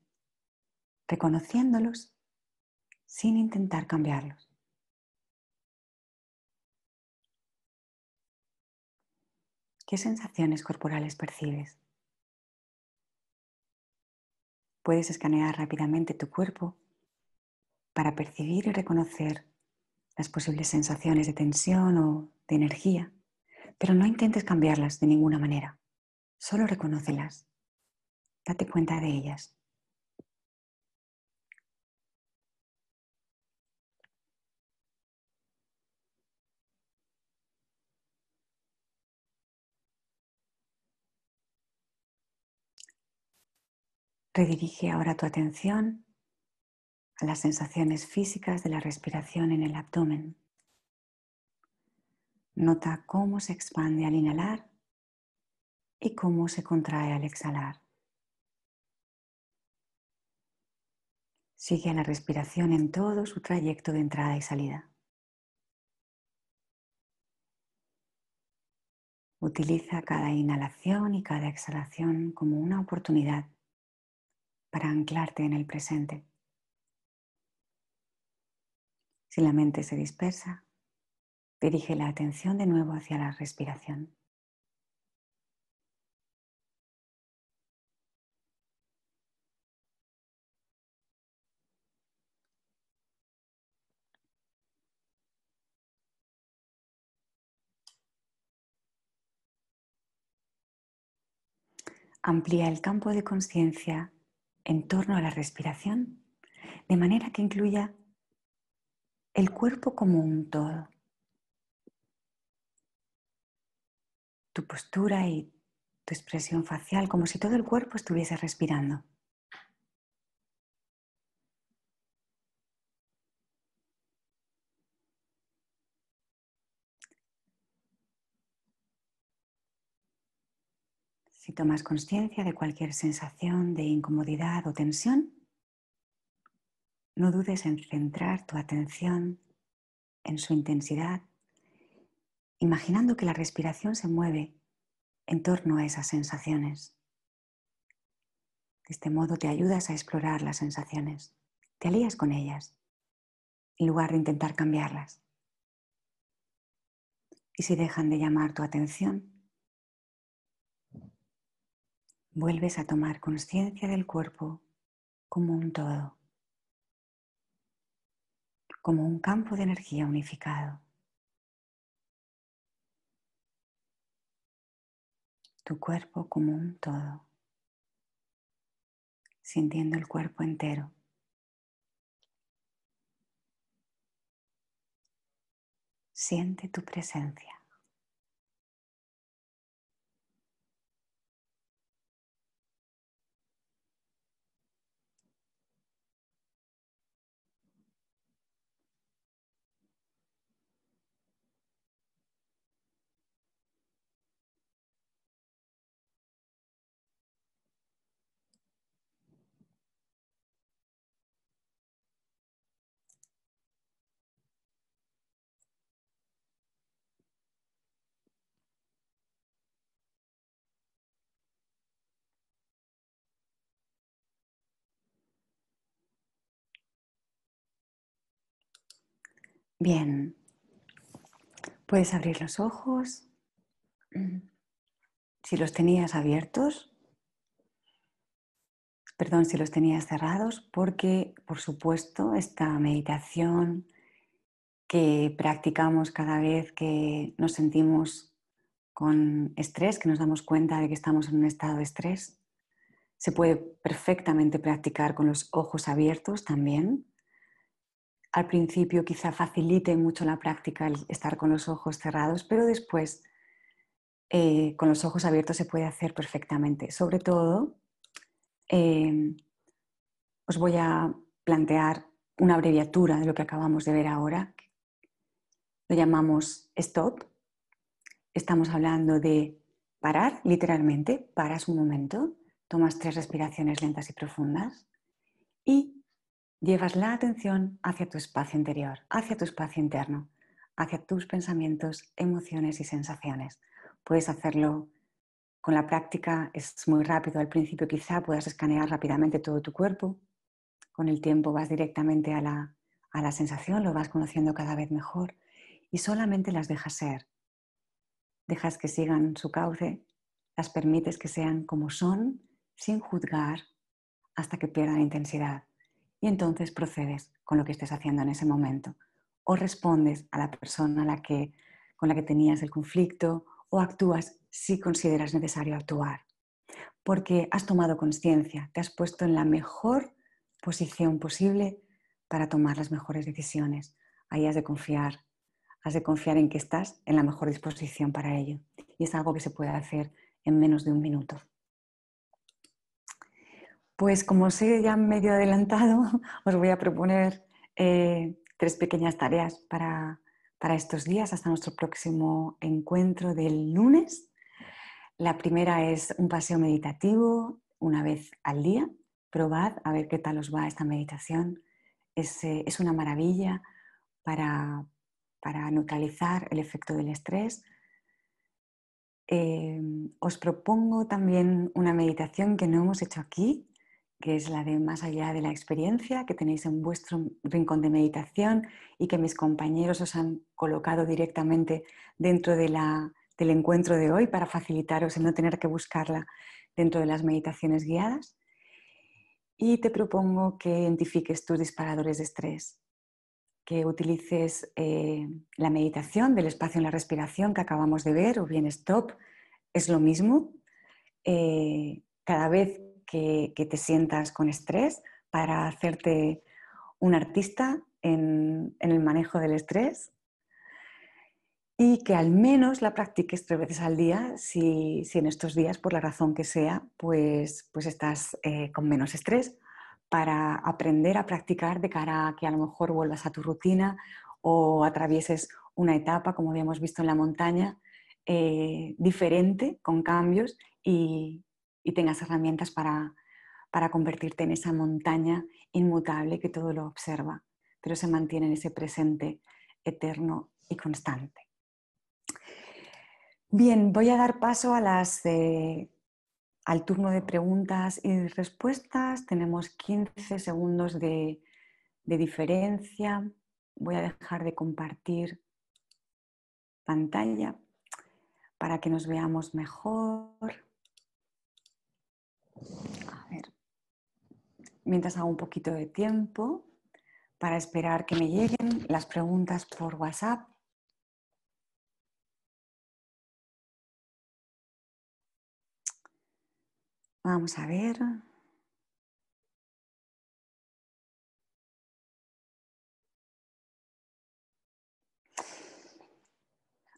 reconociéndolos sin intentar cambiarlos. ¿Qué sensaciones corporales percibes? Puedes escanear rápidamente tu cuerpo para percibir y reconocer las posibles sensaciones de tensión o de energía, pero no intentes cambiarlas de ninguna manera. Solo reconócelas. Date cuenta de ellas. Redirige ahora tu atención a las sensaciones físicas de la respiración en el abdomen. Nota cómo se expande al inhalar y cómo se contrae al exhalar. Sigue a la respiración en todo su trayecto de entrada y salida. Utiliza cada inhalación y cada exhalación como una oportunidad para anclarte en el presente. Si la mente se dispersa, dirige la atención de nuevo hacia la respiración. Amplía el campo de conciencia en torno a la respiración de manera que incluya el cuerpo como un todo. Tu postura y tu expresión facial, como si todo el cuerpo estuviese respirando. Si tomas conciencia de cualquier sensación de incomodidad o tensión, no dudes en centrar tu atención en su intensidad, imaginando que la respiración se mueve en torno a esas sensaciones. De este modo te ayudas a explorar las sensaciones, te alías con ellas, en lugar de intentar cambiarlas. Y si dejan de llamar tu atención, vuelves a tomar conciencia del cuerpo como un todo, como un campo de energía unificado. Tu cuerpo como un todo, sintiendo el cuerpo entero. Siente tu presencia. Bien, puedes abrir los ojos. Si los tenías abiertos, perdón, si los tenías cerrados, porque por supuesto esta meditación que practicamos cada vez que nos sentimos con estrés, que nos damos cuenta de que estamos en un estado de estrés, se puede perfectamente practicar con los ojos abiertos también. Al principio quizá facilite mucho la práctica el estar con los ojos cerrados, pero después con los ojos abiertos se puede hacer perfectamente. Sobre todo, os voy a plantear una abreviatura de lo que acabamos de ver ahora. Lo llamamos STOP. Estamos hablando de parar, literalmente, paras un momento, tomas 3 respiraciones lentas y profundas y llevas la atención hacia tu espacio interior, hacia tu espacio interno, hacia tus pensamientos, emociones y sensaciones. Puedes hacerlo con la práctica, es muy rápido. Al principio quizá puedas escanear rápidamente todo tu cuerpo. Con el tiempo vas directamente a la sensación, lo vas conociendo cada vez mejor y solamente las dejas ser. Dejas que sigan su cauce, las permites que sean como son, sin juzgar, hasta que pierdan intensidad. Y entonces procedes con lo que estés haciendo en ese momento. O respondes a la persona con la que tenías el conflicto o actúas si consideras necesario actuar. Porque has tomado conciencia, te has puesto en la mejor posición posible para tomar las mejores decisiones. Ahí has de confiar en que estás en la mejor disposición para ello. Y es algo que se puede hacer en menos de un minuto. Pues como os he ya medio adelantado, os voy a proponer 3 pequeñas tareas para estos días hasta nuestro próximo encuentro del lunes. La primera es un paseo meditativo una vez al día. Probad a ver qué tal os va esta meditación. Es una maravilla para neutralizar el efecto del estrés. Os propongo también una meditación que no hemos hecho aquí, que es la de Más allá de la experiencia, que tenéis en vuestro rincón de meditación y que mis compañeros os han colocado directamente dentro del encuentro de hoy para facilitaros el no tener que buscarla dentro de las meditaciones guiadas. Y te propongo que identifiques tus disparadores de estrés, que utilices la meditación del espacio en la respiración que acabamos de ver, o bien STOP, es lo mismo. Cada vez que te sientas con estrés, para hacerte un artista en el manejo del estrés, y que al menos la practiques 3 veces al día si en estos días, por la razón que sea, pues estás con menos estrés, para aprender a practicar de cara a que a lo mejor vuelvas a tu rutina o atravieses una etapa, como habíamos visto en la montaña, diferente, con cambios y tengas herramientas para convertirte en esa montaña inmutable que todo lo observa, pero se mantiene en ese presente eterno y constante. Bien, voy a dar paso a al turno de preguntas y respuestas. Tenemos 15 segundos de diferencia. Voy a dejar de compartir pantalla para que nos veamos mejor. A ver. Mientras hago un poquito de tiempo para esperar que me lleguen las preguntas por WhatsApp. Vamos a ver.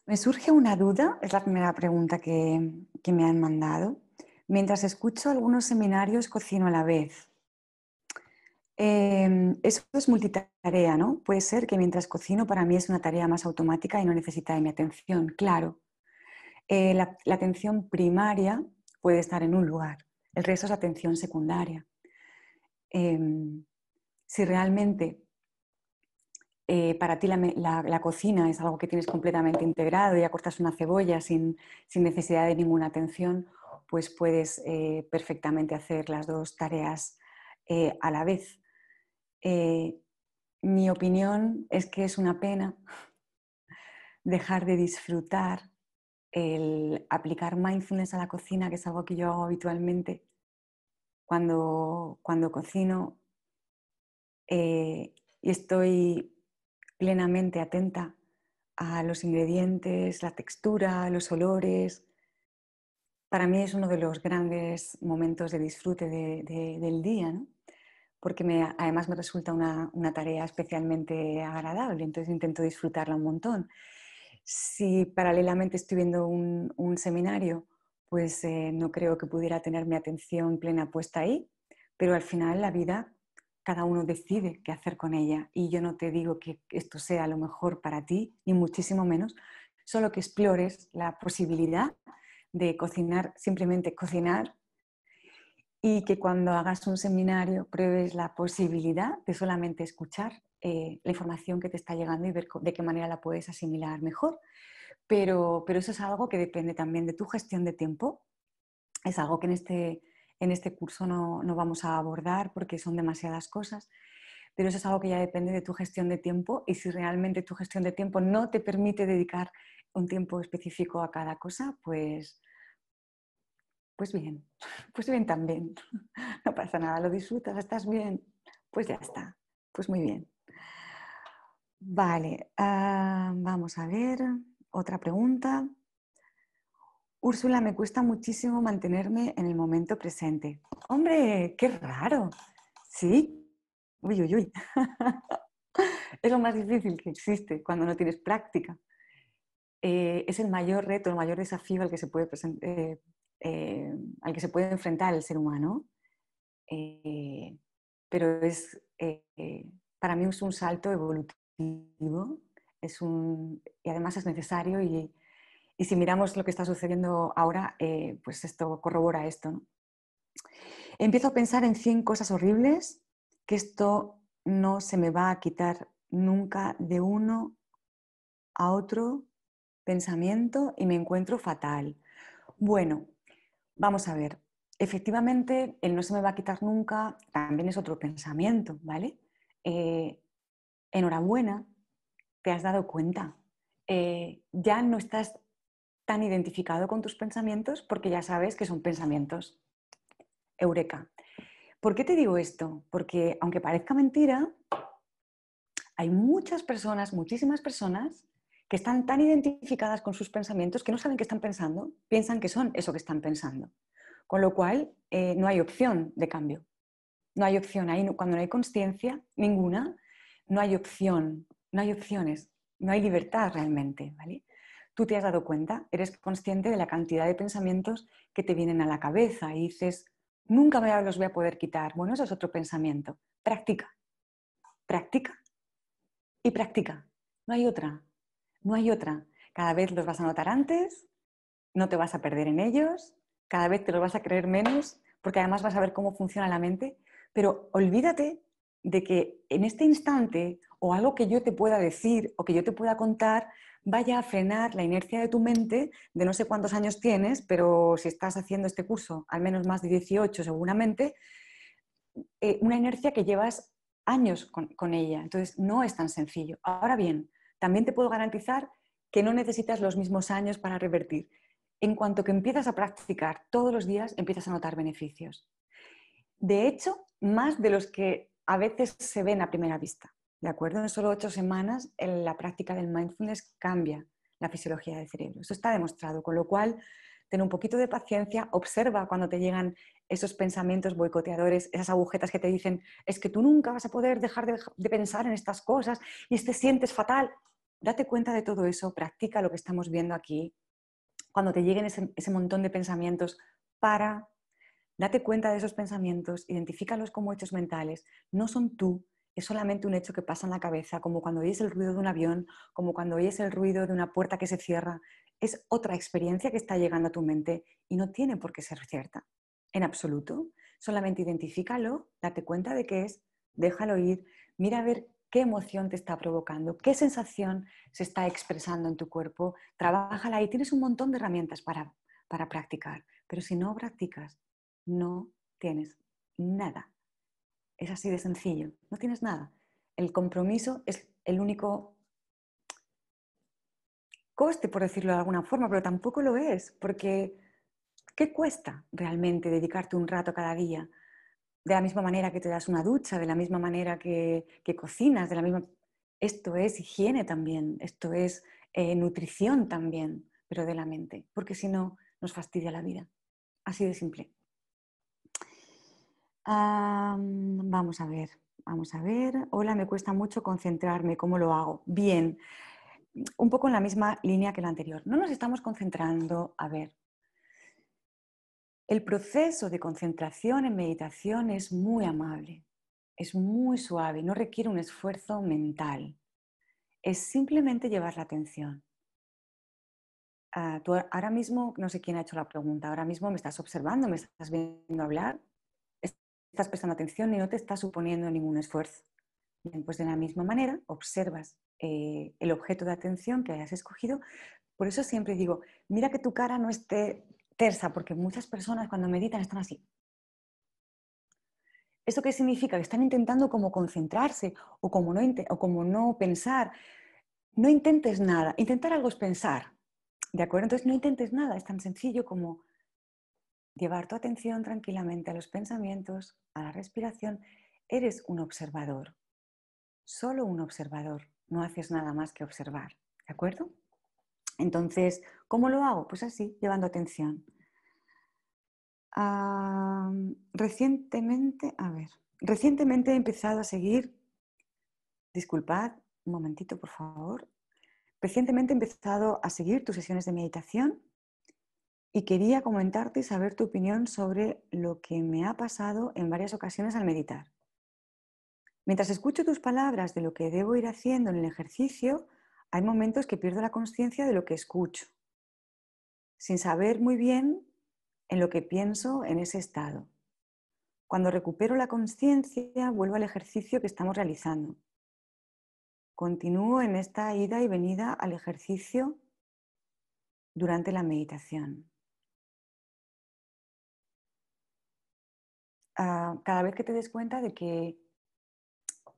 Me surge una duda, es la primera pregunta que me han mandado. Mientras escucho algunos seminarios, cocino a la vez. Eso es multitarea, ¿no? Puede ser que mientras cocino para mí es una tarea más automática y no necesita de mi atención. Claro, la atención primaria puede estar en un lugar, el resto es atención secundaria. Si realmente para ti la cocina es algo que tienes completamente integrado, ya cortas una cebolla sin necesidad de ninguna atención, pues puedes perfectamente hacer las dos tareas a la vez. Mi opinión es que es una pena dejar de disfrutar el aplicar mindfulness a la cocina, que es algo que yo hago habitualmente cuando cocino y estoy plenamente atenta a los ingredientes, la textura, los olores. Para mí es uno de los grandes momentos de disfrute del día, ¿no? Porque además me resulta una tarea especialmente agradable, entonces intento disfrutarla un montón. Si paralelamente estoy viendo un seminario, pues no creo que pudiera tener mi atención plena puesta ahí, pero al final la vida, cada uno decide qué hacer con ella y yo no te digo que esto sea lo mejor para ti, ni muchísimo menos, solo que explores la posibilidad de cocinar, simplemente cocinar, y que cuando hagas un seminario pruebes la posibilidad de solamente escuchar la información que te está llegando y ver de qué manera la puedes asimilar mejor. Pero eso es algo que depende también de tu gestión de tiempo. Es algo que en este curso no vamos a abordar porque son demasiadas cosas, pero eso es algo que ya depende de tu gestión de tiempo y si realmente tu gestión de tiempo no te permite dedicar un tiempo específico a cada cosa, pues bien, pues bien también. No pasa nada, lo disfrutas, estás bien, pues ya está, pues muy bien. Vale, vamos a ver, otra pregunta. Úrsula, me cuesta muchísimo mantenerme en el momento presente. ¡Hombre, qué raro! ¿Sí? Uy, uy, uy. Es lo más difícil que existe cuando no tienes práctica. Es el mayor reto, el mayor desafío al que se puede, al que se puede enfrentar el ser humano. Pero para mí es un salto evolutivo y además es necesario y si miramos lo que está sucediendo ahora, pues esto corrobora esto, ¿no? Empiezo a pensar en 100 cosas horribles, que esto no se me va a quitar nunca de uno a otro pensamiento y me encuentro fatal. Bueno, vamos a ver. Efectivamente, el no se me va a quitar nunca también es otro pensamiento, ¿vale? Enhorabuena, te has dado cuenta. Ya no estás tan identificado con tus pensamientos porque ya sabes que son pensamientos. Eureka. ¿Por qué te digo esto? Porque aunque parezca mentira, hay muchas personas, muchísimas personas, que están tan identificadas con sus pensamientos que no saben qué están pensando, piensan que son eso que están pensando. Con lo cual, no hay opción de cambio. No hay opción. Ahí, cuando no hay consciencia ninguna, no hay opción, no hay opciones, no hay libertad realmente, ¿vale? Tú te has dado cuenta, eres consciente de la cantidad de pensamientos que te vienen a la cabeza y dices, nunca me los voy a poder quitar. Bueno, eso es otro pensamiento. Practica, practica y practica. No hay otra, no hay otra. Cada vez los vas a notar antes, no te vas a perder en ellos, cada vez te los vas a creer menos, porque además vas a ver cómo funciona la mente, pero olvídate de que en este instante o algo que yo te pueda decir o que yo te pueda contar vaya a frenar la inercia de tu mente de no sé cuántos años tienes, pero si estás haciendo este curso, al menos más de 18 seguramente, una inercia que llevas años con ella. Entonces, no es tan sencillo. Ahora bien, también te puedo garantizar que no necesitas los mismos años para revertir. En cuanto que empiezas a practicar todos los días, empiezas a notar beneficios. De hecho, más de los que a veces se ven a primera vista. ¿De acuerdo? En solo 8 semanas la práctica del mindfulness cambia la fisiología del cerebro. Eso está demostrado, con lo cual ten un poquito de paciencia, observa cuando te llegan esos pensamientos boicoteadores, esas agujetas que te dicen es que tú nunca vas a poder dejar de pensar en estas cosas y te sientes fatal. Date cuenta de todo eso, practica lo que estamos viendo aquí. Cuando te lleguen ese montón de pensamientos, para, date cuenta de esos pensamientos, identifícalos como hechos mentales. No son tú, es solamente un hecho que pasa en la cabeza, como cuando oyes el ruido de un avión, como cuando oyes el ruido de una puerta que se cierra. Es otra experiencia que está llegando a tu mente y no tiene por qué ser cierta, en absoluto. Solamente identifícalo, date cuenta de qué es, déjalo ir, mira a ver qué emoción te está provocando, qué sensación se está expresando en tu cuerpo, trabájala y tienes un montón de herramientas para practicar. Pero si no practicas, no tienes nada. Es así de sencillo, no tienes nada. El compromiso es el único coste, por decirlo de alguna forma, pero tampoco lo es, porque ¿qué cuesta realmente dedicarte un rato cada día? De la misma manera que te das una ducha, de la misma manera que cocinas, de la misma... Esto es higiene también, esto es nutrición también, pero de la mente, porque si no nos fastidia la vida. Así de simple. Vamos a ver, vamos a ver. Hola, me cuesta mucho concentrarme, ¿cómo lo hago? Bien, un poco en la misma línea que la anterior. No nos estamos concentrando, a ver. El proceso de concentración en meditación es muy amable, es muy suave, no requiere un esfuerzo mental. Es simplemente llevar la atención. Tú ahora mismo, no sé quién ha hecho la pregunta, ahora mismo me estás observando, me estás viendo hablar, estás prestando atención y no te estás suponiendo ningún esfuerzo. Bien, pues de la misma manera observas el objeto de atención que hayas escogido. Por eso siempre digo, mira que tu cara no esté tersa, porque muchas personas cuando meditan están así. ¿Eso qué significa? Que están intentando como concentrarse o como no pensar. No intentes nada. Intentar algo es pensar. ¿De acuerdo? Entonces no intentes nada. Es tan sencillo como llevar tu atención tranquilamente a los pensamientos, a la respiración. Eres un observador. Solo un observador. No haces nada más que observar. ¿De acuerdo? Entonces, ¿cómo lo hago? Pues así, llevando atención. Recientemente he empezado a seguir, disculpad un momentito por favor, recientemente he empezado a seguir tus sesiones de meditación y quería comentarte y saber tu opinión sobre lo que me ha pasado en varias ocasiones al meditar. Mientras escucho tus palabras de lo que debo ir haciendo en el ejercicio, hay momentos que pierdo la conciencia de lo que escucho, sin saber muy bien en lo que pienso en ese estado. Cuando recupero la conciencia, vuelvo al ejercicio que estamos realizando. Continúo en esta ida y venida al ejercicio durante la meditación. Cada vez que te des cuenta de que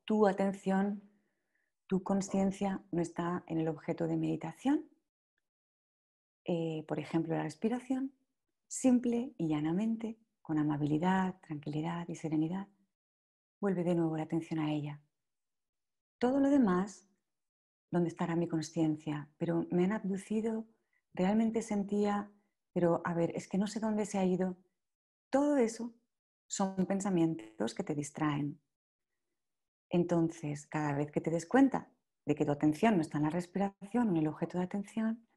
tu atención, tu conciencia no está en el objeto de meditación, por ejemplo, la respiración, simple y llanamente, con amabilidad, tranquilidad y serenidad, vuelve de nuevo la atención a ella. Todo lo demás, ¿dónde estará mi conciencia? Pero me han abducido, realmente sentía, pero a ver, es que no sé dónde se ha ido. Todo eso son pensamientos que te distraen. Entonces, cada vez que te des cuenta de que tu atención no está en la respiración o en el objeto de atención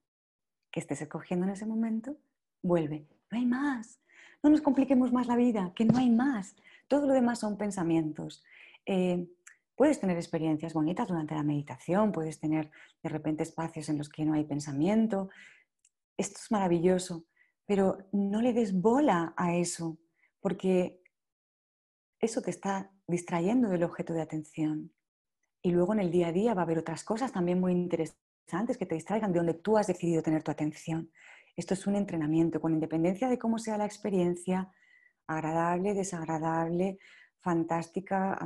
que estés escogiendo en ese momento, vuelve. No hay más. No nos compliquemos más la vida, que no hay más. Todo lo demás son pensamientos. Puedes tener experiencias bonitas durante la meditación, puedes tener de repente espacios en los que no hay pensamiento. Esto es maravilloso, pero no le des bola a eso, porque eso te está distrayendo del objeto de atención. Y luego en el día a día va a haber otras cosas también muy interesantes que te distraigan de donde tú has decidido tener tu atención. Esto es un entrenamiento, con independencia de cómo sea la experiencia, agradable, desagradable, fantástica,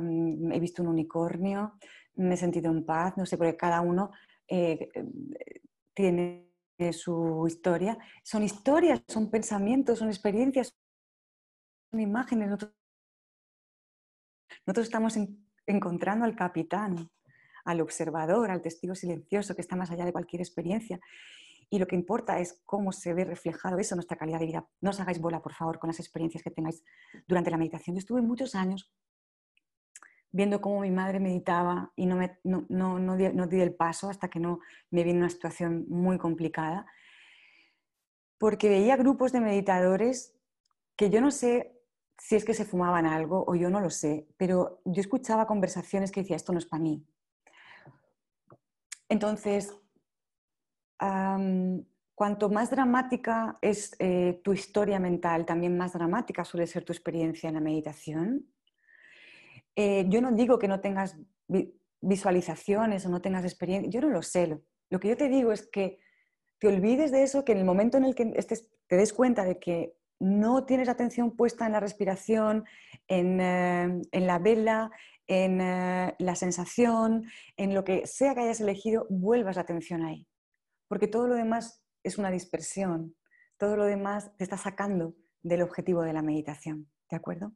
he visto un unicornio, me he sentido en paz, no sé, porque cada uno tiene su historia. Son historias, son pensamientos, son experiencias, son imágenes. Nosotros estamos encontrando al capitán, al observador, al testigo silencioso que está más allá de cualquier experiencia. Y lo que importa es cómo se ve reflejado eso en nuestra calidad de vida. No os hagáis bola, por favor, con las experiencias que tengáis durante la meditación. Yo estuve muchos años viendo cómo mi madre meditaba y no di el paso hasta que no me vi en una situación muy complicada, porque veía grupos de meditadores que yo no sé si es que se fumaban algo o yo no lo sé, pero yo escuchaba conversaciones que decía, esto no es para mí. Entonces, cuanto más dramática es tu historia mental, también más dramática suele ser tu experiencia en la meditación. Yo no digo que no tengas visualizaciones o no tengas experiencia, yo no lo sé. Lo que yo te digo es que te olvides de eso, que en el momento en el que te des cuenta de que no tienes atención puesta en la respiración, en la vela, en la sensación, en lo que sea que hayas elegido, vuelvas la atención ahí. Porque todo lo demás es una dispersión, todo lo demás te está sacando del objetivo de la meditación, ¿de acuerdo?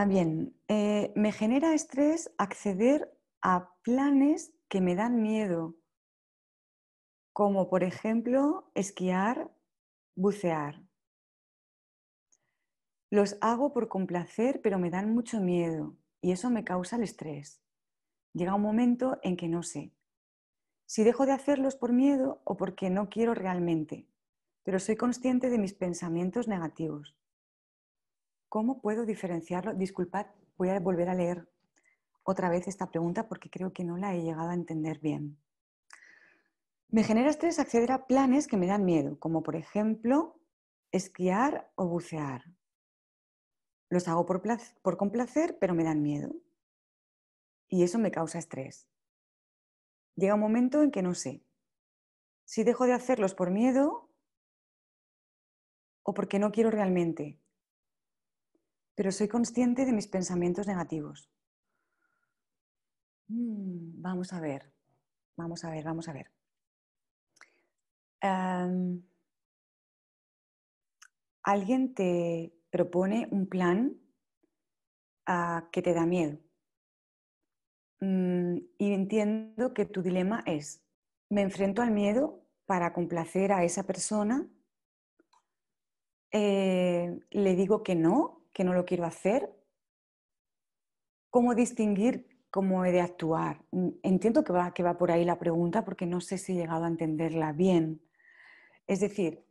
Bien, me genera estrés acceder a planes que me dan miedo, como por ejemplo esquiar, bucear. Los hago por complacer, pero me dan mucho miedo y eso me causa el estrés. Llega un momento en que no sé si dejo de hacerlos por miedo o porque no quiero realmente, pero soy consciente de mis pensamientos negativos. ¿Cómo puedo diferenciarlo? Disculpad, voy a volver a leer otra vez esta pregunta porque creo que no la he llegado a entender bien. Me genera estrés acceder a planes que me dan miedo, como por ejemplo esquiar o bucear. Los hago por complacer, pero me dan miedo. Y eso me causa estrés. Llega un momento en que no sé si dejo de hacerlos por miedo o porque no quiero realmente, pero soy consciente de mis pensamientos negativos. Vamos a ver, vamos a ver, vamos a ver. Alguien te propone un plan que te da miedo. Y entiendo que tu dilema es, ¿me enfrento al miedo para complacer a esa persona? ¿Le digo que no lo quiero hacer? ¿Cómo distinguir cómo he de actuar? Entiendo que va por ahí la pregunta porque no sé si he llegado a entenderla bien. Es decir,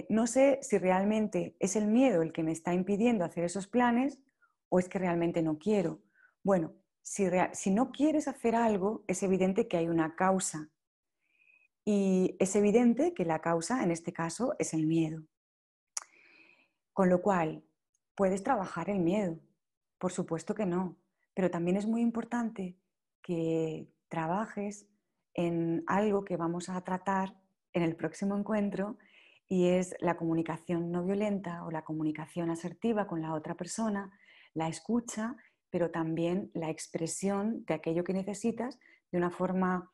no sé si realmente es el miedo el que me está impidiendo hacer esos planes o es que realmente no quiero. Bueno, si no quieres hacer algo, es evidente que hay una causa. Y es evidente que la causa, en este caso, es el miedo. Con lo cual, puedes trabajar el miedo. Por supuesto que no. Pero también es muy importante que trabajes en algo que vamos a tratar en el próximo encuentro y es la comunicación no violenta o la comunicación asertiva con la otra persona, la escucha, pero también la expresión de aquello que necesitas de una forma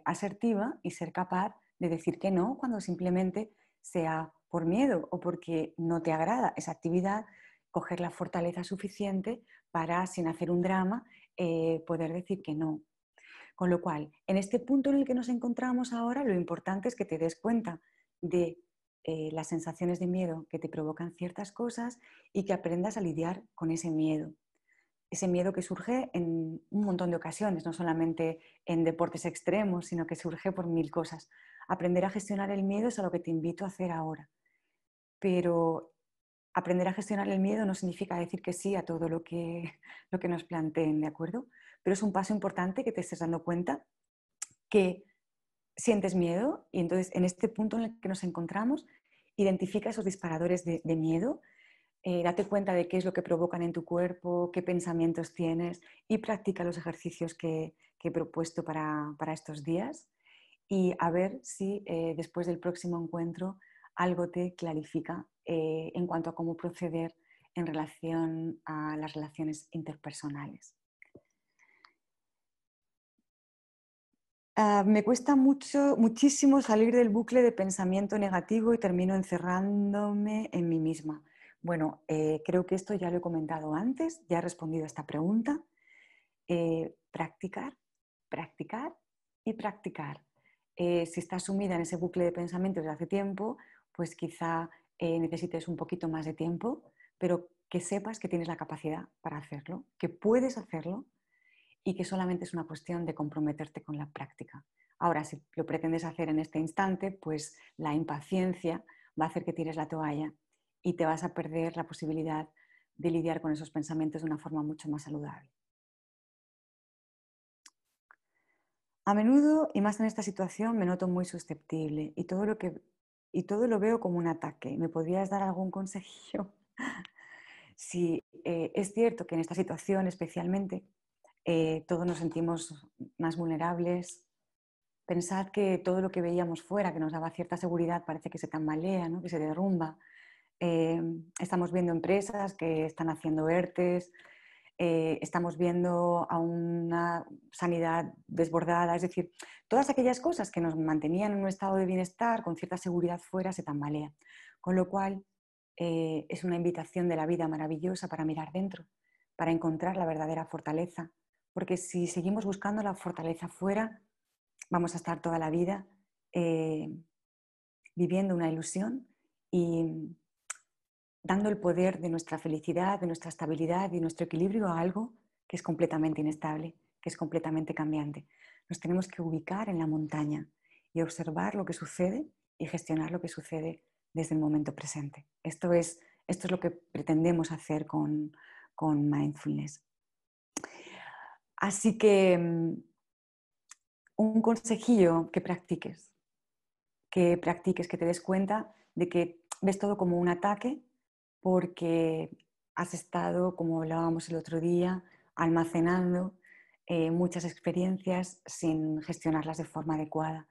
asertiva y ser capaz de decir que no cuando simplemente sea por miedo o porque no te agrada esa actividad, coger la fortaleza suficiente para, sin hacer un drama, poder decir que no. Con lo cual, en este punto en el que nos encontramos ahora, lo importante es que te des cuenta de las sensaciones de miedo que te provocan ciertas cosas y que aprendas a lidiar con ese miedo. Ese miedo que surge en un montón de ocasiones, no solamente en deportes extremos, sino que surge por mil cosas. Aprender a gestionar el miedo es a lo que te invito a hacer ahora. Pero aprender a gestionar el miedo no significa decir que sí a todo lo que nos planteen, ¿de acuerdo? Pero es un paso importante que te estés dando cuenta que sientes miedo y entonces en este punto en el que nos encontramos, identifica esos disparadores de miedo, date cuenta de qué es lo que provocan en tu cuerpo, qué pensamientos tienes y practica los ejercicios que he propuesto para estos días y a ver si después del próximo encuentro algo te clarifica en cuanto a cómo proceder en relación a las relaciones interpersonales. Me cuesta muchísimo salir del bucle de pensamiento negativo y termino encerrándome en mí misma. Bueno, creo que esto ya lo he comentado antes, ya he respondido a esta pregunta. Practicar, practicar y practicar. Si estás sumida en ese bucle de pensamiento desde hace tiempo, pues quizá necesites un poquito más de tiempo, pero que sepas que tienes la capacidad para hacerlo, que puedes hacerlo y que solamente es una cuestión de comprometerte con la práctica. Ahora, si lo pretendes hacer en este instante, pues la impaciencia va a hacer que tires la toalla y te vas a perder la posibilidad de lidiar con esos pensamientos de una forma mucho más saludable. A menudo, y más en esta situación, me noto muy susceptible y todo lo veo como un ataque. ¿Me podrías dar algún consejillo? Sí, es cierto que en esta situación especialmente todos nos sentimos más vulnerables. Pensad que todo lo que veíamos fuera, que nos daba cierta seguridad, parece que se tambalea, ¿no? Que se derrumba. Estamos viendo empresas que están haciendo ERTEs, estamos viendo a una sanidad desbordada, es decir, todas aquellas cosas que nos mantenían en un estado de bienestar, con cierta seguridad fuera, se tambalean. Con lo cual, es una invitación de la vida maravillosa para mirar dentro, para encontrar la verdadera fortaleza. Porque si seguimos buscando la fortaleza fuera, vamos a estar toda la vida viviendo una ilusión y dando el poder de nuestra felicidad, de nuestra estabilidad y nuestro equilibrio a algo que es completamente inestable, que es completamente cambiante. Nos tenemos que ubicar en la montaña y observar lo que sucede y gestionar lo que sucede desde el momento presente. Esto es lo que pretendemos hacer con mindfulness. Así que un consejillo, que practiques, que te des cuenta de que ves todo como un ataque porque has estado, como hablábamos el otro día, almacenando muchas experiencias sin gestionarlas de forma adecuada.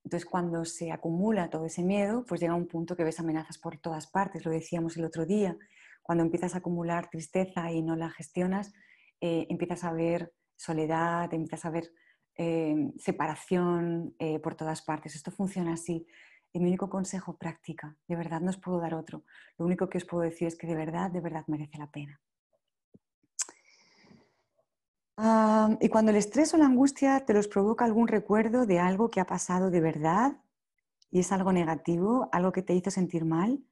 Entonces, cuando se acumula todo ese miedo, pues llega un punto que ves amenazas por todas partes, lo decíamos el otro día. Cuando empiezas a acumular tristeza y no la gestionas, empiezas a ver soledad, empiezas a ver separación por todas partes. Esto funciona así. Y mi único consejo, práctica. De verdad no os puedo dar otro. Lo único que os puedo decir es que de verdad merece la pena. Y cuando el estrés o la angustia te los provoca algún recuerdo de algo que ha pasado de verdad y es algo negativo, algo que te hizo sentir mal,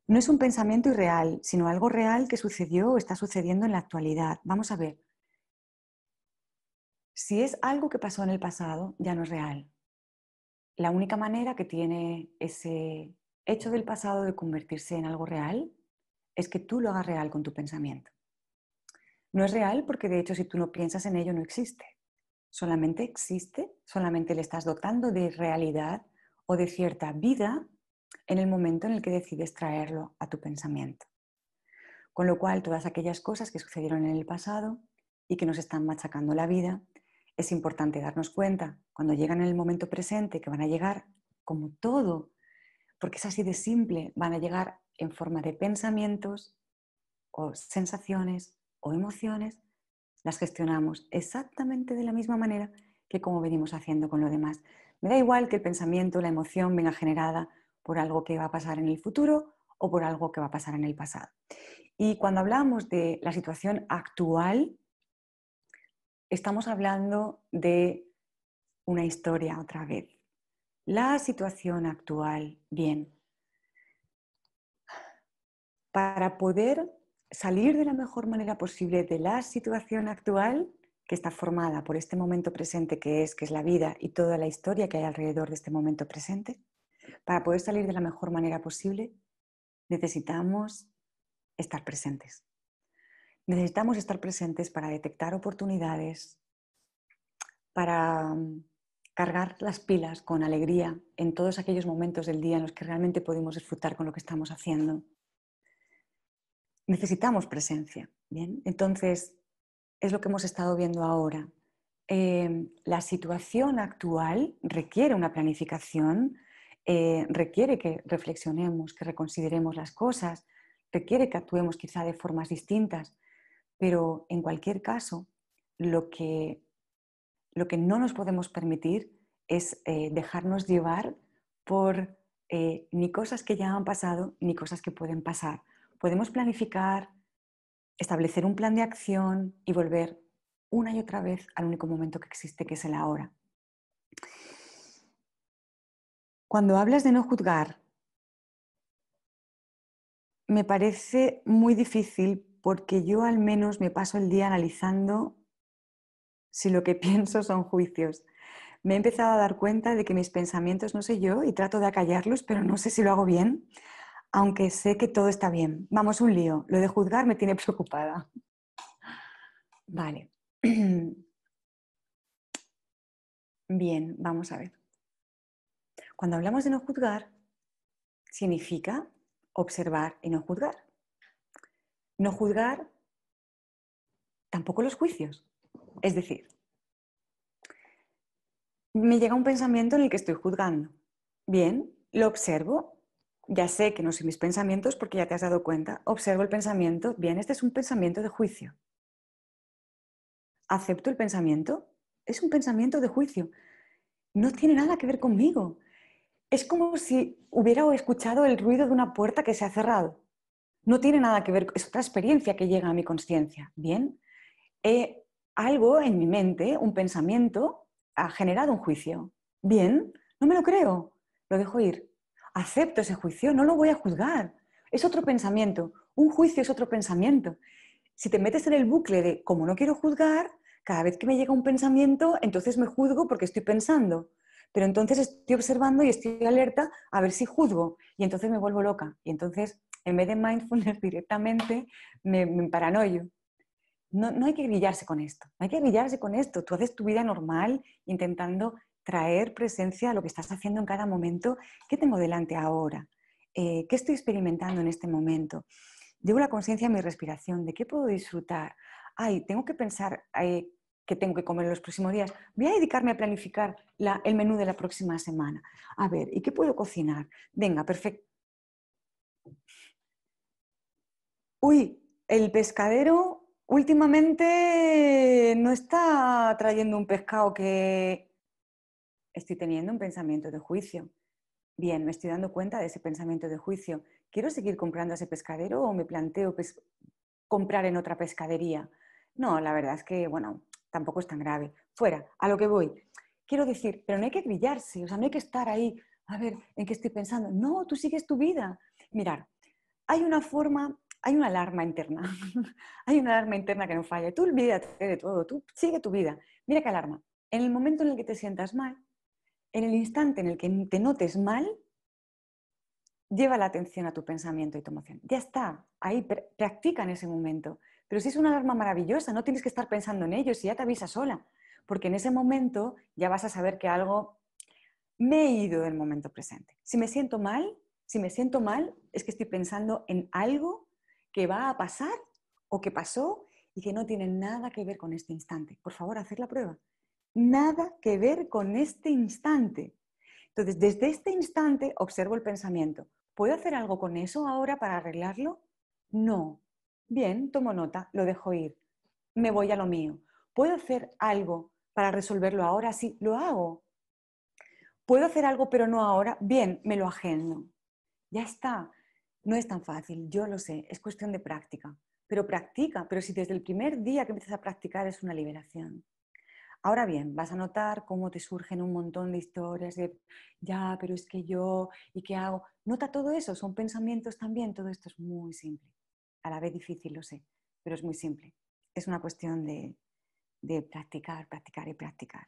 no es un pensamiento irreal, sino algo real que sucedió o está sucediendo en la actualidad. Vamos a ver. Si es algo que pasó en el pasado, ya no es real. La única manera que tiene ese hecho del pasado de convertirse en algo real es que tú lo hagas real con tu pensamiento. No es real porque de hecho si tú no piensas en ello no existe. Solamente existe, solamente le estás dotando de realidad o de cierta vida en el momento en el que decides traerlo a tu pensamiento. Con lo cual, todas aquellas cosas que sucedieron en el pasado y que nos están machacando la vida, es importante darnos cuenta cuando llegan en el momento presente que van a llegar como todo, porque es así de simple, van a llegar en forma de pensamientos o sensaciones o emociones, las gestionamos exactamente de la misma manera que como venimos haciendo con lo demás. Me da igual que el pensamiento, la emoción venga generada por algo que va a pasar en el futuro o por algo que va a pasar en el pasado. Y cuando hablamos de la situación actual, estamos hablando de una historia otra vez. La situación actual, bien, para poder salir de la mejor manera posible de la situación actual, que está formada por este momento presente que es la vida y toda la historia que hay alrededor de este momento presente, para poder salir de la mejor manera posible, necesitamos estar presentes. Necesitamos estar presentes para detectar oportunidades, para cargar las pilas con alegría en todos aquellos momentos del día en los que realmente podemos disfrutar con lo que estamos haciendo. necesitamos presencia. ¿Bien? Entonces, es lo que hemos estado viendo ahora. La situación actual requiere una planificación, requiere que reflexionemos, que reconsideremos las cosas, requiere que actuemos quizá de formas distintas, pero en cualquier caso, lo que no nos podemos permitir es dejarnos llevar por ni cosas que ya han pasado ni cosas que pueden pasar. Podemos planificar, establecer un plan de acción y volver una y otra vez al único momento que existe, que es el ahora. Cuando hablas de no juzgar, me parece muy difícil porque yo al menos me paso el día analizando si lo que pienso son juicios. Me he empezado a dar cuenta de que mis pensamientos no soy yo y trato de acallarlos, pero no sé si lo hago bien, aunque sé que todo está bien. Vamos, un lío. Lo de juzgar me tiene preocupada. Vale. Bien, vamos a ver. Cuando hablamos de no juzgar, significa observar y no juzgar. No juzgar tampoco los juicios. Es decir, me llega un pensamiento en el que estoy juzgando. Bien, lo observo. Ya sé que no son mis pensamientos porque ya te has dado cuenta. Observo el pensamiento. Bien, este es un pensamiento de juicio. ¿Acepto el pensamiento? Es un pensamiento de juicio. No tiene nada que ver conmigo. Es como si hubiera escuchado el ruido de una puerta que se ha cerrado. No tiene nada que ver, es otra experiencia que llega a mi conciencia. Bien, algo en mi mente, un pensamiento, ha generado un juicio. Bien, no me lo creo, lo dejo ir. Acepto ese juicio, no lo voy a juzgar. Es otro pensamiento. Un juicio es otro pensamiento. Si te metes en el bucle de como no quiero juzgar, cada vez que me llega un pensamiento, entonces me juzgo porque estoy pensando. Pero entonces estoy observando y estoy alerta a ver si juzgo. Y entonces me vuelvo loca. Y entonces, en vez de mindfulness directamente, me paranoio. No, no hay que grillarse con esto. No hay que grillarse con esto. Tú haces tu vida normal intentando traer presencia a lo que estás haciendo en cada momento. ¿Qué tengo delante ahora? ¿Qué estoy experimentando en este momento? Llevo la conciencia a mi respiración, ¿de qué puedo disfrutar? Ay, tengo que pensar qué tengo que comer en los próximos días. Voy a dedicarme a planificar el menú de la próxima semana. A ver, ¿y qué puedo cocinar? Venga, perfecto. Uy, el pescadero últimamente no está trayendo un pescado que estoy teniendo un pensamiento de juicio. Bien, me estoy dando cuenta de ese pensamiento de juicio. ¿Quiero seguir comprando a ese pescadero o me planteo comprar en otra pescadería? No, la verdad es que, bueno, tampoco es tan grave. Fuera, a lo que voy. Quiero decir, pero no hay que grillarse, o sea, no hay que estar ahí, a ver, ¿en qué estoy pensando? No, tú sigues tu vida. Mirar, hay una forma, hay una alarma interna. Hay una alarma interna que no falla. Tú olvídate de todo, tú sigue tu vida. Mira qué alarma. En el momento en el que te sientas mal, en el instante en el que te notes mal, lleva la atención a tu pensamiento y tu emoción. Ya está, ahí practica en ese momento. Pero si es una alarma maravillosa, no tienes que estar pensando en ello, si ya te avisa sola. Porque en ese momento ya vas a saber que algo me he ido del momento presente. Si me siento mal, es que estoy pensando en algo que va a pasar o que pasó y que no tiene nada que ver con este instante. Por favor, haced la prueba. Nada que ver con este instante. Entonces, desde este instante observo el pensamiento. ¿Puedo hacer algo con eso ahora para arreglarlo? No. Bien, tomo nota, lo dejo ir. Me voy a lo mío. ¿Puedo hacer algo para resolverlo ahora? Sí, lo hago. ¿Puedo hacer algo pero no ahora? Bien, me lo agendo. Ya está. No es tan fácil, yo lo sé, es cuestión de práctica. Pero practica, pero si desde el primer día que empiezas a practicar es una liberación. Ahora bien, vas a notar cómo te surgen un montón de historias de, ya, pero es que yo, ¿y qué hago? Nota todo eso, son pensamientos también, todo esto es muy simple. A la vez difícil, lo sé, pero es muy simple. Es una cuestión de practicar, practicar y practicar.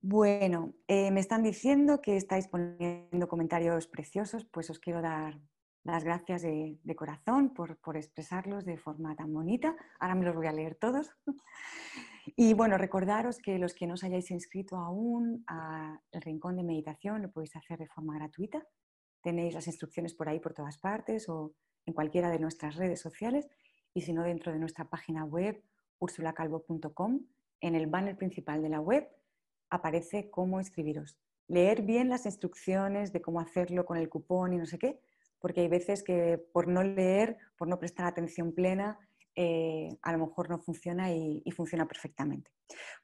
Bueno, me están diciendo que estáis poniendo comentarios preciosos, pues os quiero dar las gracias de corazón por expresarlos de forma tan bonita. Ahora me los voy a leer todos. Y bueno, recordaros que los que no os hayáis inscrito aún al Rincón de Meditación lo podéis hacer de forma gratuita. Tenéis las instrucciones por ahí por todas partes o en cualquiera de nuestras redes sociales y si no dentro de nuestra página web ursulacalvo.com, en el banner principal de la web aparece cómo inscribiros. Leer bien las instrucciones de cómo hacerlo con el cupón y no sé qué, porque hay veces que por no leer, por no prestar atención plena, a lo mejor no funciona y funciona perfectamente.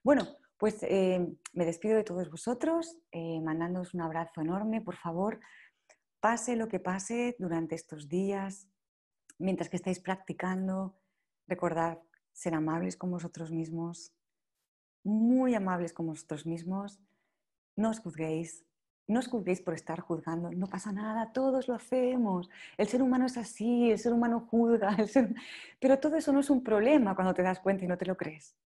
Bueno, pues me despido de todos vosotros, mandándoos un abrazo enorme. Por favor, pase lo que pase durante estos días, mientras que estáis practicando, recordad ser amables con vosotros mismos, muy amables con vosotros mismos. No os juzguéis, no os juzguéis por estar juzgando, no pasa nada, todos lo hacemos. El ser humano es así, el ser humano juzga, pero todo eso no es un problema cuando te das cuenta y no te lo crees.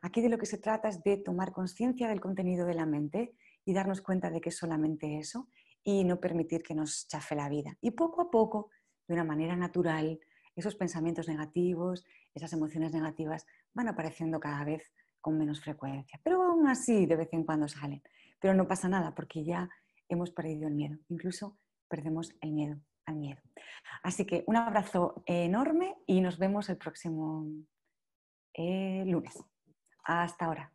Aquí de lo que se trata es de tomar conciencia del contenido de la mente y darnos cuenta de que es solamente eso y no permitir que nos chafe la vida. Y poco a poco, de una manera natural, esos pensamientos negativos, esas emociones negativas van apareciendo cada vez con menos frecuencia, pero aún así de vez en cuando salen. Pero no pasa nada porque ya hemos perdido el miedo, incluso perdemos el miedo al miedo. Así que un abrazo enorme y nos vemos el próximo lunes. Hasta ahora.